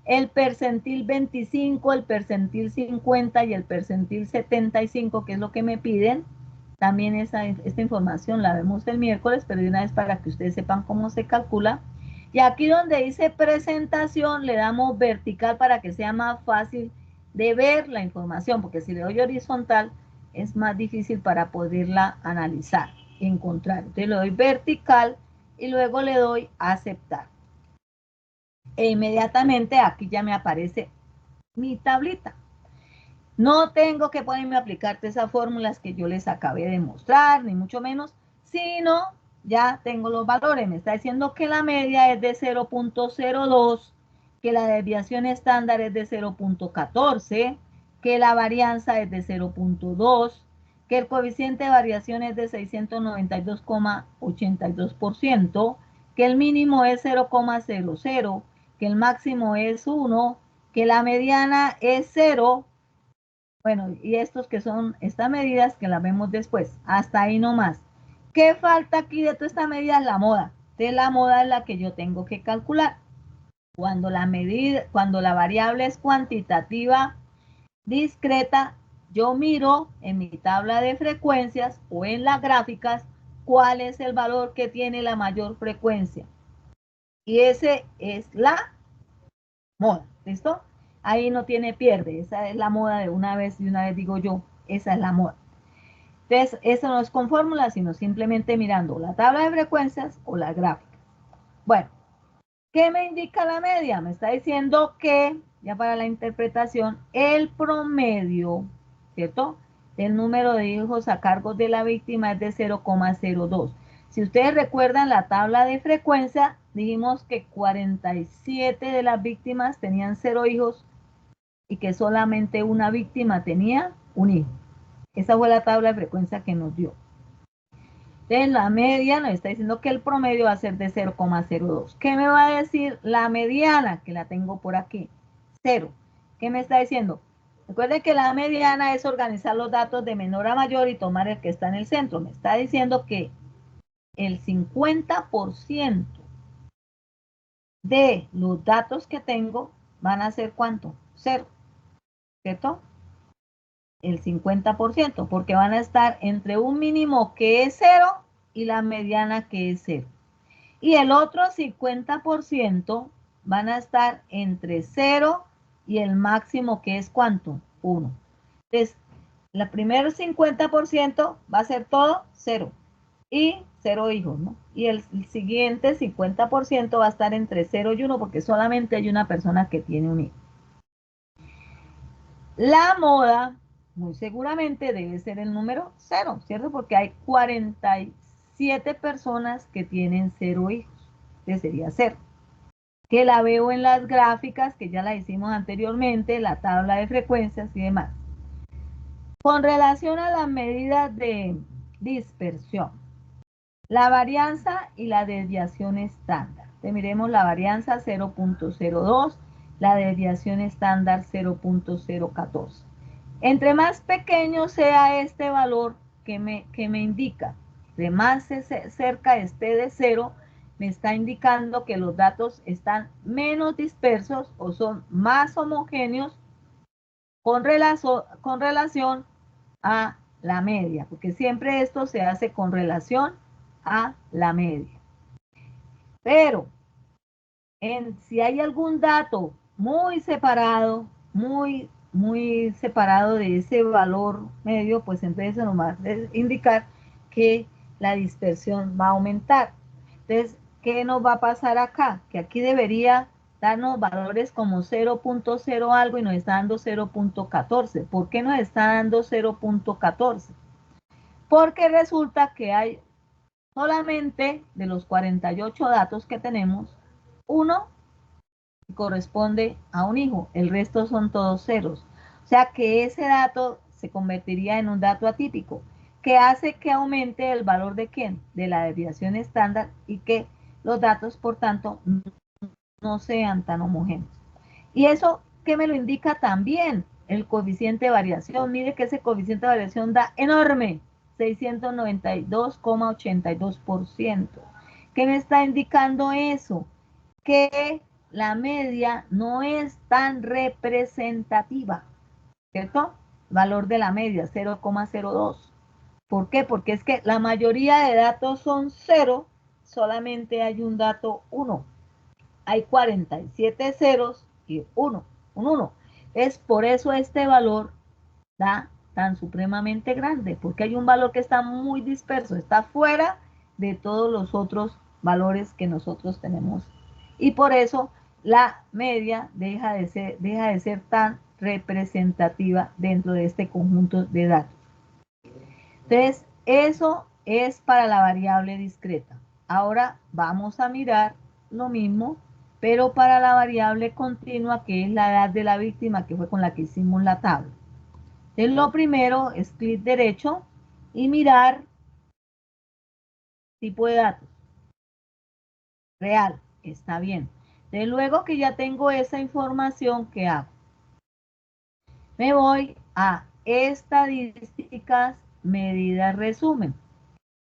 El percentil 25, el percentil 50 y el percentil 75, que es lo que me piden. También esta información la vemos el miércoles, pero de una vez para que ustedes sepan cómo se calcula. Y aquí donde dice presentación, le damos vertical para que sea más fácil de ver la información, porque si le doy horizontal, es más difícil para poderla analizar, encontrar. Entonces le doy vertical y luego le doy aceptar. E inmediatamente aquí ya me aparece mi tablita. No tengo que ponerme a aplicarte esas fórmulas que yo les acabé de mostrar, ni mucho menos, sino ya tengo los valores. Me está diciendo que la media es de 0.02, que la desviación estándar es de 0.14, que la varianza es de 0.2, que el coeficiente de variación es de 692,82%, que el mínimo es 0,00, que el máximo es 1, que la mediana es 0. Bueno, y estos que son estas medidas que las vemos después. Hasta ahí nomás. ¿Qué falta aquí de toda esta medida? La moda. De la moda es la que yo tengo que calcular. Cuando la variable es cuantitativa discreta, yo miro en mi tabla de frecuencias o en las gráficas cuál es el valor que tiene la mayor frecuencia. Y ese es la moda. ¿Listo? Ahí no tiene pierde. Esa es la moda de una vez digo yo, esa es la moda. Entonces, eso no es con fórmulas, sino simplemente mirando la tabla de frecuencias o las gráficas. Bueno, ¿qué me indica la media? Me está diciendo que, ya para la interpretación, el promedio, ¿cierto?, del número de hijos a cargo de la víctima es de 0,02. Si ustedes recuerdan la tabla de frecuencia, dijimos que 47 de las víctimas tenían 0 hijos y que solamente una víctima tenía un hijo. Esa fue la tabla de frecuencia que nos dio. Entonces la media nos está diciendo que el promedio va a ser de 0,02. ¿Qué me va a decir la mediana? Que la tengo por aquí. 0. ¿Qué me está diciendo? Recuerden que la mediana es organizar los datos de menor a mayor y tomar el que está en el centro. Me está diciendo que el 50% de los datos que tengo van a ser ¿cuánto? 0. ¿Cierto? El 50%, porque van a estar entre un mínimo que es 0 y la mediana que es 0. Y el otro 50% van a estar entre 0 y el máximo que es ¿cuánto? 1. Entonces, el primer 50% va a ser todo 0 y 0 hijos, ¿no? Y el siguiente 50% va a estar entre 0 y 1 porque solamente hay una persona que tiene un hijo. La moda, muy seguramente, debe ser el número 0, ¿cierto? Porque hay 47 personas que tienen 0 hijos. Entonces sería 0. Que la veo en las gráficas, que ya la hicimos anteriormente, la tabla de frecuencias y demás. Con relación a las medidas de dispersión, la varianza y la desviación estándar. Entonces, miremos la varianza 0.02, la desviación estándar 0.014. Entre más pequeño sea este valor que me indica, de más cerca esté de 0, me está indicando que los datos están menos dispersos o son más homogéneos con relación a la media, porque siempre esto se hace con relación a la media. Pero si hay algún dato muy separado, muy separado de ese valor medio, pues entonces nos va a indicar que la dispersión va a aumentar. Entonces, ¿qué nos va a pasar acá? Que aquí debería darnos valores como 0.0 algo y nos está dando 0.14. ¿Por qué nos está dando 0.14? Porque resulta que hay solamente de los 48 datos que tenemos, uno corresponde a un hijo, el resto son todos ceros. O sea que ese dato se convertiría en un dato atípico, que hace que aumente el valor de ¿quién? De la desviación estándar y que los datos, por tanto, no sean tan homogéneos. Y eso, ¿qué me lo indica también? El coeficiente de variación. Mire que ese coeficiente de variación da enorme, 692,82%. ¿Qué me está indicando eso? Que la media no es tan representativa, ¿cierto? Valor de la media, 0,02. ¿Por qué? Porque es que la mayoría de datos son 0, solamente hay un dato 1. Hay 47 ceros y un 1. Es por eso este valor da tan supremamente grande, porque hay un valor que está muy disperso, está fuera de todos los otros valores que nosotros tenemos. Y por eso la media deja de ser tan representativa dentro de este conjunto de datos. Entonces, eso es para la variable discreta. Ahora vamos a mirar lo mismo, pero para la variable continua, que es la edad de la víctima, que fue con la que hicimos la tabla. Entonces, lo primero es clic derecho y mirar tipo de datos. Real, está bien. Entonces, luego que ya tengo esa información, ¿qué hago? Me voy a estadísticas, medidas, resumen.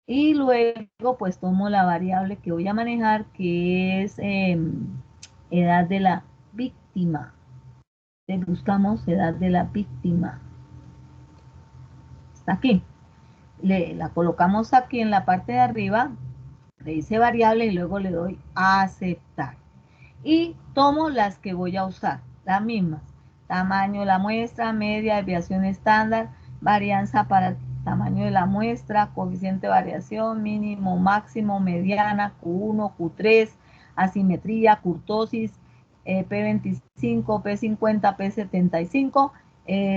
Y luego pues tomo la variable que voy a manejar, que es edad de la víctima. Buscamos edad de la víctima. Está aquí. La colocamos aquí en la parte de arriba, le dice variable y luego le doy a aceptar. Y tomo las que voy a usar, las mismas. Tamaño de la muestra, media, desviación estándar, varianza para el tamaño de la muestra, coeficiente de variación, mínimo, máximo, mediana, Q1, Q3, asimetría, kurtosis, P25, P50, P75,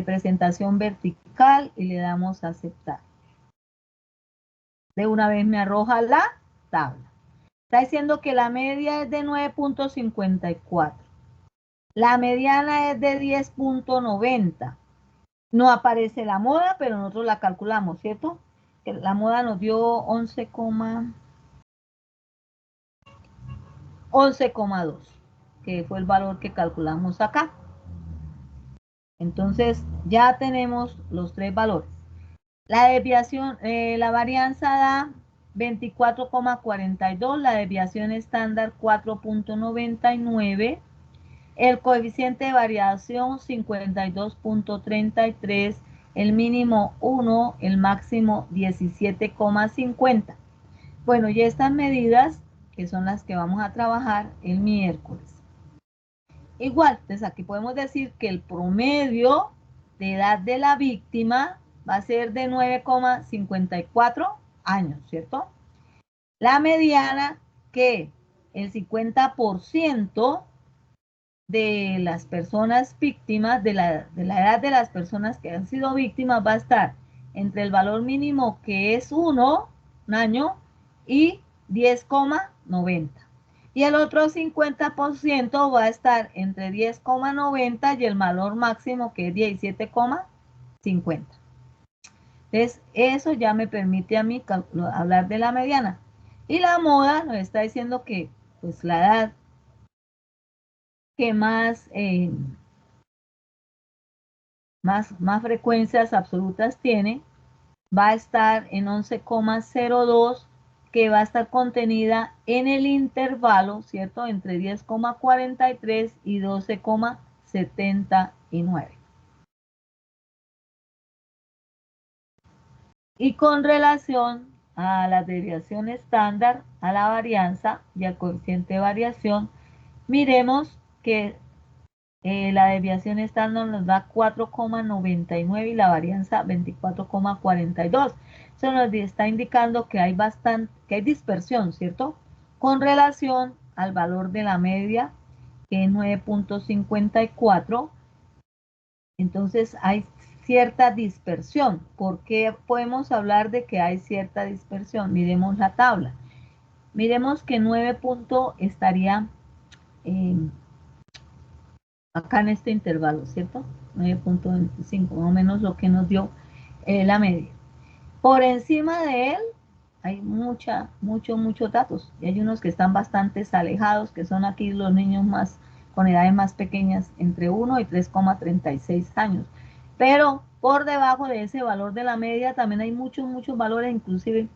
presentación vertical y le damos a aceptar. De una vez me arroja la tabla. Está diciendo que la media es de 9.54. La mediana es de 10.90. No aparece la moda, pero nosotros la calculamos, ¿cierto? Que la moda nos dio 11,2, que fue el valor que calculamos acá. Entonces, ya tenemos los tres valores. La desviación, la varianza da 24,42, la desviación estándar 4.99, el coeficiente de variación 52.33, el mínimo 1, el máximo 17,50. Bueno, y estas medidas, que son las que vamos a trabajar el miércoles. Igual, entonces aquí podemos decir que el promedio de edad de la víctima va a ser de 9,54 años, ¿cierto? La mediana, que el 50% de las personas víctimas, de la edad de las personas que han sido víctimas, va a estar entre el valor mínimo, que es 1 año, y 10,90. Y el otro 50% va a estar entre 10,90 y el valor máximo, que es 17,50. Entonces, eso ya me permite a mí hablar de la mediana. Y la moda nos está diciendo que pues la edad que más frecuencias absolutas tiene va a estar en 11,02, que va a estar contenida en el intervalo, ¿cierto? Entre 10,43 y 12,79. Y con relación a la desviación estándar, a la varianza y al coeficiente de variación, miremos que la desviación estándar nos da 4,99 y la varianza 24,42. Eso nos está indicando que hay dispersión, ¿cierto? Con relación al valor de la media, que es 9.54. Entonces hay cierta dispersión. ¿Por qué podemos hablar de que hay cierta dispersión? Miremos la tabla. Miremos que 9 estaría acá en este intervalo, ¿cierto? 9.25, más o menos lo que nos dio la media. Por encima de él hay muchos datos. Y hay unos que están bastante alejados, que son aquí los niños más con edades más pequeñas entre 1 y 3,36 años. Pero por debajo de ese valor de la media también hay muchos valores, inclusive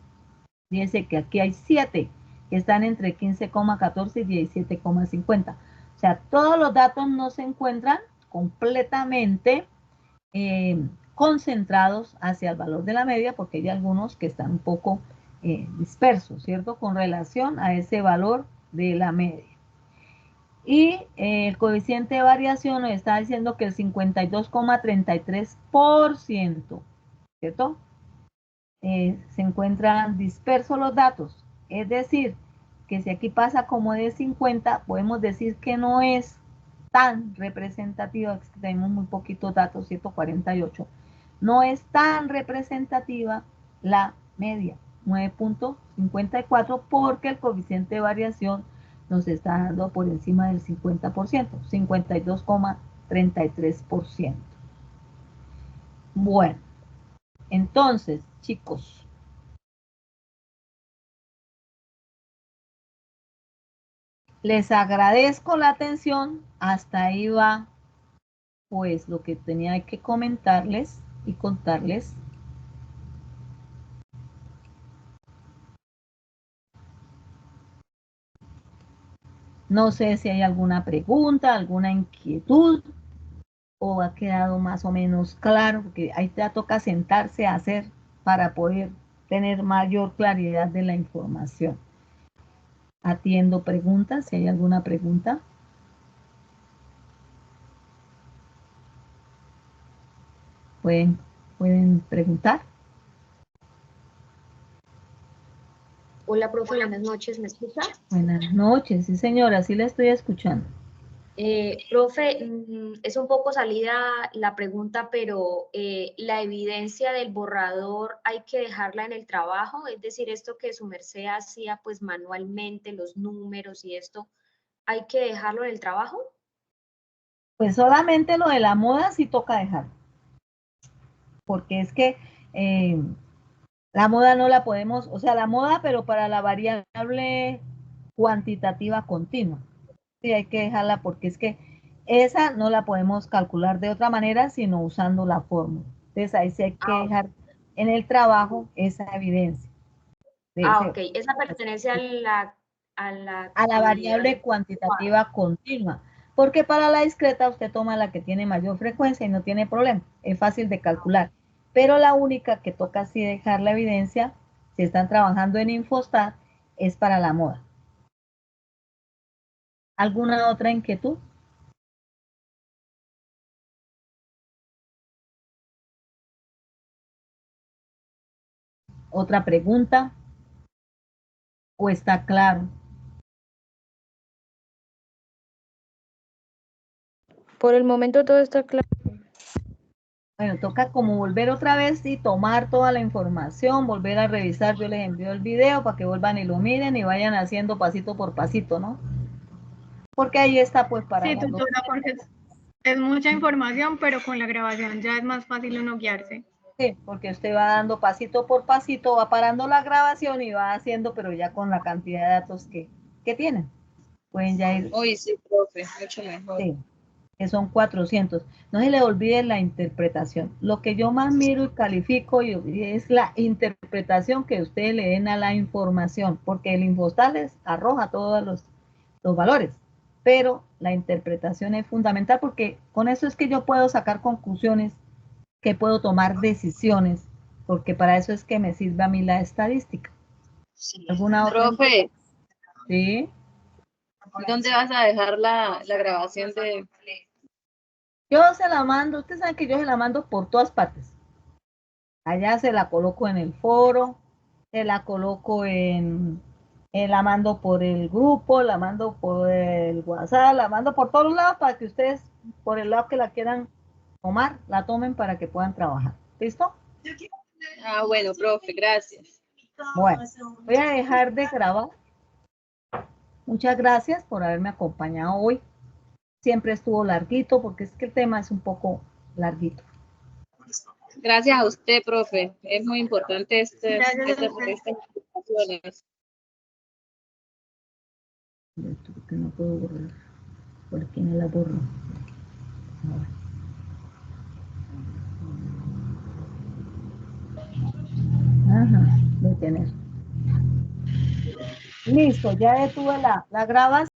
fíjense que aquí hay 7 que están entre 15,14 y 17,50. O sea, todos los datos no se encuentran completamente concentrados hacia el valor de la media, porque hay algunos que están un poco dispersos, ¿cierto? Con relación a ese valor de la media. Y el coeficiente de variación nos está diciendo que el 52,33%, ¿cierto? Se encuentran dispersos los datos. Es decir, que si aquí pasa como de 50, podemos decir que no es tan representativa, es que tenemos muy poquitos datos, 148, no es tan representativa la media, 9,54, porque el coeficiente de variación nos está dando por encima del 50%, 52,33%. Bueno, entonces, chicos, les agradezco la atención. Hasta ahí va, pues, lo que tenía que comentarles y contarles. No sé si hay alguna pregunta, alguna inquietud, o ha quedado más o menos claro, porque ahí te toca sentarse a hacer para poder tener mayor claridad de la información. Atiendo preguntas, si hay alguna pregunta. Pueden preguntar. Hola, profe, buenas noches, ¿me escucha? Buenas noches, sí señora, sí la estoy escuchando. Profe, es un poco salida la pregunta, pero la evidencia del borrador hay que dejarla en el trabajo, es decir, esto que su merced hacía pues manualmente, los números y esto, ¿hay que dejarlo en el trabajo? Pues solamente lo de la moda sí toca dejar, porque es que la moda no la podemos, o sea, la moda, pero para la variable cuantitativa continua. Sí, hay que dejarla porque es que esa no la podemos calcular de otra manera, sino usando la fórmula. Entonces ahí sí hay que dejar en el trabajo esa evidencia. Ok, esa pertenece a la variable cuantitativa continua. Porque para la discreta usted toma la que tiene mayor frecuencia y no tiene problema. Es fácil de calcular. Pero la única que toca así dejar la evidencia, si están trabajando en Infostat, es para la moda. ¿Alguna otra inquietud? ¿Otra pregunta? ¿O está claro? Por el momento todo está claro. Bueno, toca como volver otra vez y tomar toda la información, volver a revisar. Yo les envío el video para que vuelvan y lo miren y vayan haciendo pasito por pasito, ¿no? Porque ahí está pues para... Sí, tutora, porque es mucha información, pero con la grabación ya es más fácil uno guiarse. Sí, porque usted va dando pasito por pasito, va parando la grabación y va haciendo, pero ya con la cantidad de datos que tienen. Pueden ya ir... Uy, sí, profe, mucho mejor. Sí, que son 400. No se le olvide la interpretación. Lo que yo más miro y califico es la interpretación que ustedes le den a la información, porque el Infostat les arroja todos los valores, pero la interpretación es fundamental porque con eso es que yo puedo sacar conclusiones, que puedo tomar decisiones, porque para eso es que me sirve a mí la estadística. Sí. ¿Alguna otra? Profe, Sí. ¿dónde vas a dejar la grabación de...? Yo se la mando, usted sabe que yo se la mando por todas partes. Allá se la coloco en el foro, se la coloco la mando por el grupo, la mando por el WhatsApp, la mando por todos lados para que ustedes, por el lado que la quieran tomar, la tomen para que puedan trabajar. ¿Listo? Ah, bueno, profe, gracias. Bueno, voy a dejar de grabar. Muchas gracias por haberme acompañado hoy. Siempre estuvo larguito porque es que el tema es un poco larguito. Gracias a usted, profe. Es muy importante estas explicaciones. Que no puedo borrar. ¿Por qué no la borro? Ajá, detener. Listo, ya detuve la grabación.